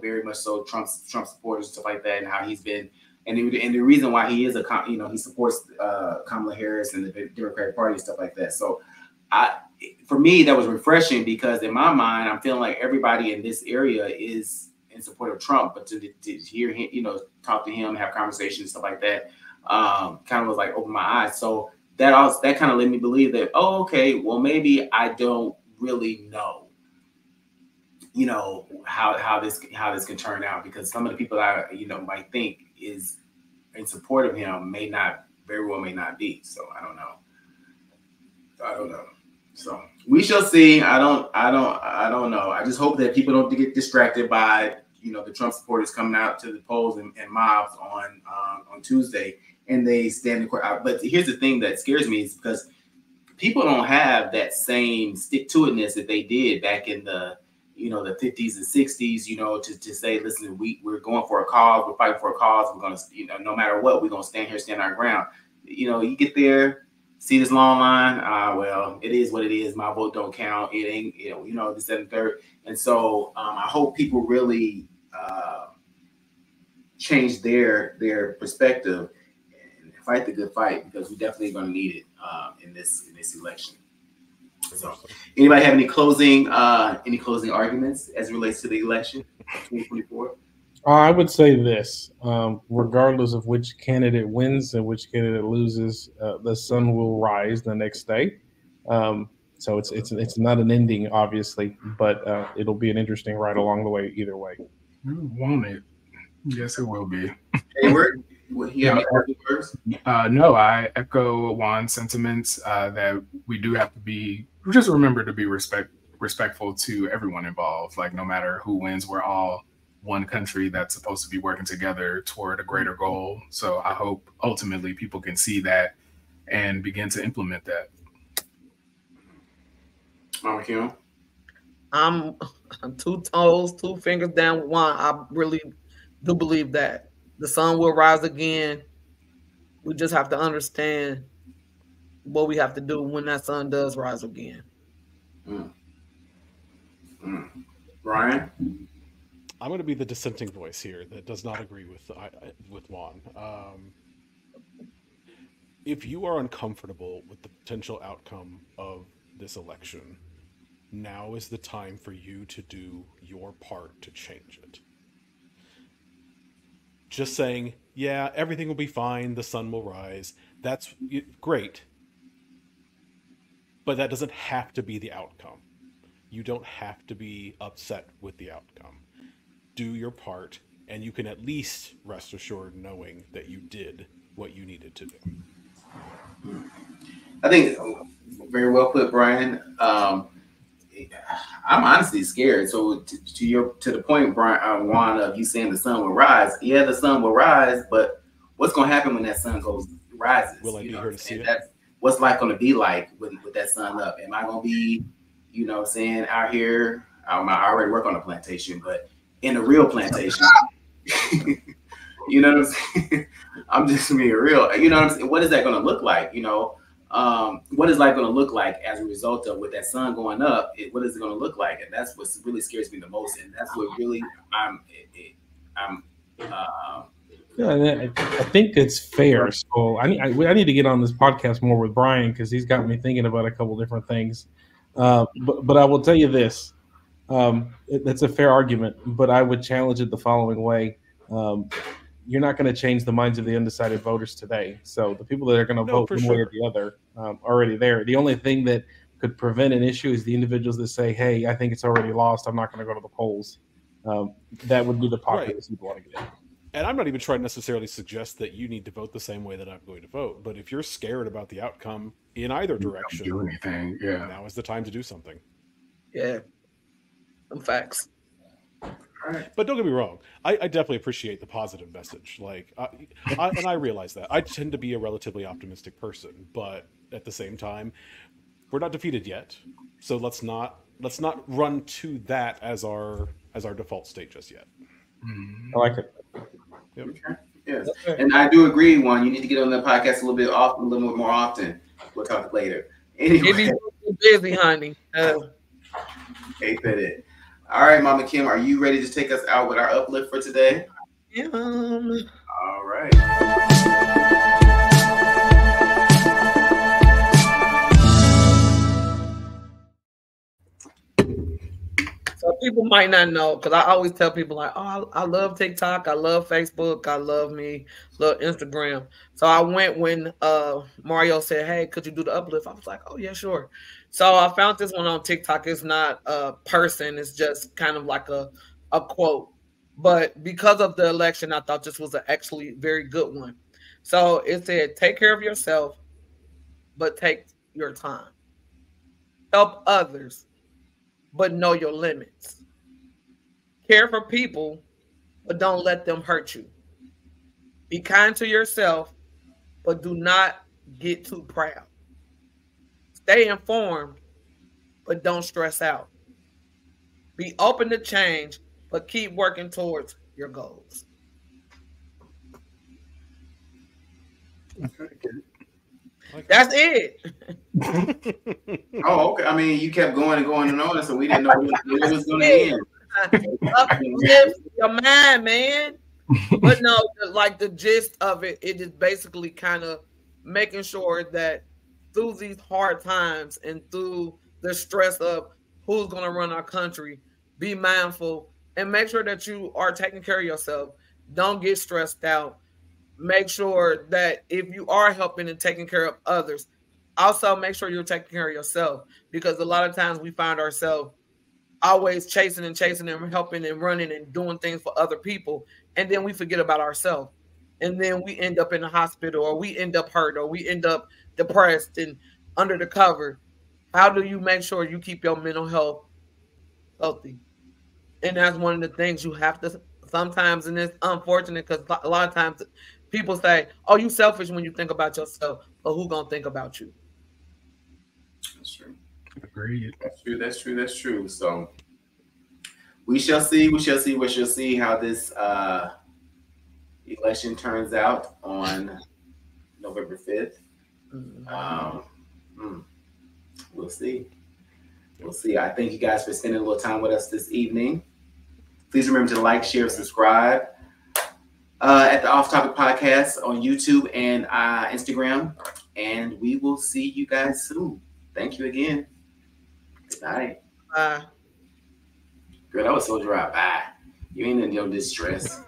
very much so Trump supporters and stuff like that, and how he's been, and the reason why he is he supports Kamala Harris and the Democratic Party and stuff like that. So for me, that was refreshing, because in my mind, I'm feeling like everybody in this area is in support of Trump, but to hear him, talk to him, have conversations, stuff like that, kind of was like open my eyes. So that kind of led me believe that, okay, well, maybe I don't really know, how this can turn out, because some of the people I might think is in support of him very well may not be. So I don't know. So we shall see. I don't know. I just hope that people don't get distracted by the Trump supporters coming out to the polls and mobs on Tuesday, and they stand in court. But here's the thing that scares me, is because people don't have that same stick-to-itness that they did back in the the 50s and 60s. To say, listen, we're going for a cause, we're fighting for a cause, we're gonna no matter what, we're gonna stand our ground. You get there, see this long line, well, it is what it is. My vote don't count. It ain't, this, that, and third. And so I hope people really change their perspective and fight the good fight, because we definitely going to need it in this election. So, anybody have any closing arguments as it relates to the election 2024? I would say this: regardless of which candidate wins and which candidate loses, the sun will rise the next day. So it's not an ending, obviously, but it'll be an interesting ride along the way either way. Won't it? Yes, it will be. Hayward, you have any closing words? No, I echo Juan's sentiments that we do have to just remember to be respectful to everyone involved. Like, no matter who wins, we're all one country that's supposed to be working together toward a greater goal. So I hope ultimately people can see that and begin to implement that. Mama Kim? I'm 2 toes, 2 fingers down with Juan. I really do believe that the sun will rise again. We just have to understand what we have to do when that sun does rise again. Ryan? I'm going to be the dissenting voice here that does not agree with Juan. If you are uncomfortable with the potential outcome of this election, now is the time for you to do your part to change it. Just saying, yeah, everything will be fine, the sun will rise, that's great. But that doesn't have to be the outcome. You don't have to be upset with the outcome. Do your part, and you can at least rest assured knowing that you did what you needed to do. I think very well put, Brian. I'm honestly scared. So to the point, Brian, Juan, of you saying the sun will rise. Yeah, the sun will rise, but what's going to happen when that sun rises? Will I be here to see it? What's life going to be like with that sun up? Am I going to be, out here? I already work on a plantation, but in a real plantation, you know what I'm saying? I'm just being real. You know what I'm saying? What is that going to look like? What is life going to look like as a result of with that sun going up? What is it going to look like? And that's what really scares me the most. And that's what really I think it's fair. So I need to get on this podcast more with Brian, because he's got me thinking about a couple different things. But I will tell you this. That's a fair argument, but I would challenge it the following way. You're not going to change the minds of the undecided voters today. So the people that are going to vote one way or the other are already there. The only thing that could prevent an issue is the individuals that say, hey, I think it's already lost, I'm not going to go to the polls. That would be the populace you'd want to get in. And I'm not even trying to necessarily suggest that you need to vote the same way that I'm going to vote. But if you're scared about the outcome in either direction, do anything. Yeah, now is the time to do something. Yeah, some facts. But don't get me wrong, I definitely appreciate the positive message. Like, and I realize that I tend to be a relatively optimistic person, but at the same time, we're not defeated yet. So let's not run to that as our default state just yet. I like it. Yep. Yes. And I do agree, Juan. You need to get on the podcast a little bit more often. We'll talk later. Anyway. Busy, honey. Ain't that it? All right, Mama Kim, are you ready to take us out with our uplift for today? Yeah. All right. So people might not know, because I always tell people like, oh, I love TikTok, I love Facebook, I love Instagram. So I went when Mario said, hey, could you do the uplift? I was like, oh yeah, sure. So I found this one on TikTok. It's not a person, it's just kind of like a quote. But because of the election, I thought this was an actually very good one. So it said, take care of yourself, but take your time. Help others, but know your limits. Care for people, but don't let them hurt you. Be kind to yourself, but do not get too proud. Stay informed, but don't stress out. Be open to change, but keep working towards your goals. That's it. Oh, okay. I mean, you kept going and going and on, so we didn't know when it was going to end. Uplift your mind, man. But no, like the gist of it, it is basically kind of making sure that through these hard times and through the stress of who's going to run our country, be mindful and make sure that you are taking care of yourself. Don't get stressed out. Make sure that if you are helping and taking care of others, also make sure you're taking care of yourself, because a lot of times we find ourselves always chasing and helping and running and doing things for other people, and then we forget about ourselves, and then we end up in the hospital, or we end up hurt, or we end up depressed and under the cover. How do you make sure you keep your mental health healthy? And that's one of the things you have to sometimes, and it's unfortunate because a lot of times people say, oh, you selfish when you think about yourself, but who gonna think about you? That's true. Agreed. That's true. So we shall see how this election turns out on November 5th. We'll see. I thank you guys for spending a little time with us this evening. Please remember to like, share, subscribe at the Off Topic Podcast on YouTube and Instagram. And we will see you guys soon. Thank you again. Good night. Bye. Girl, that was so dry. Bye. You ain't in no distress.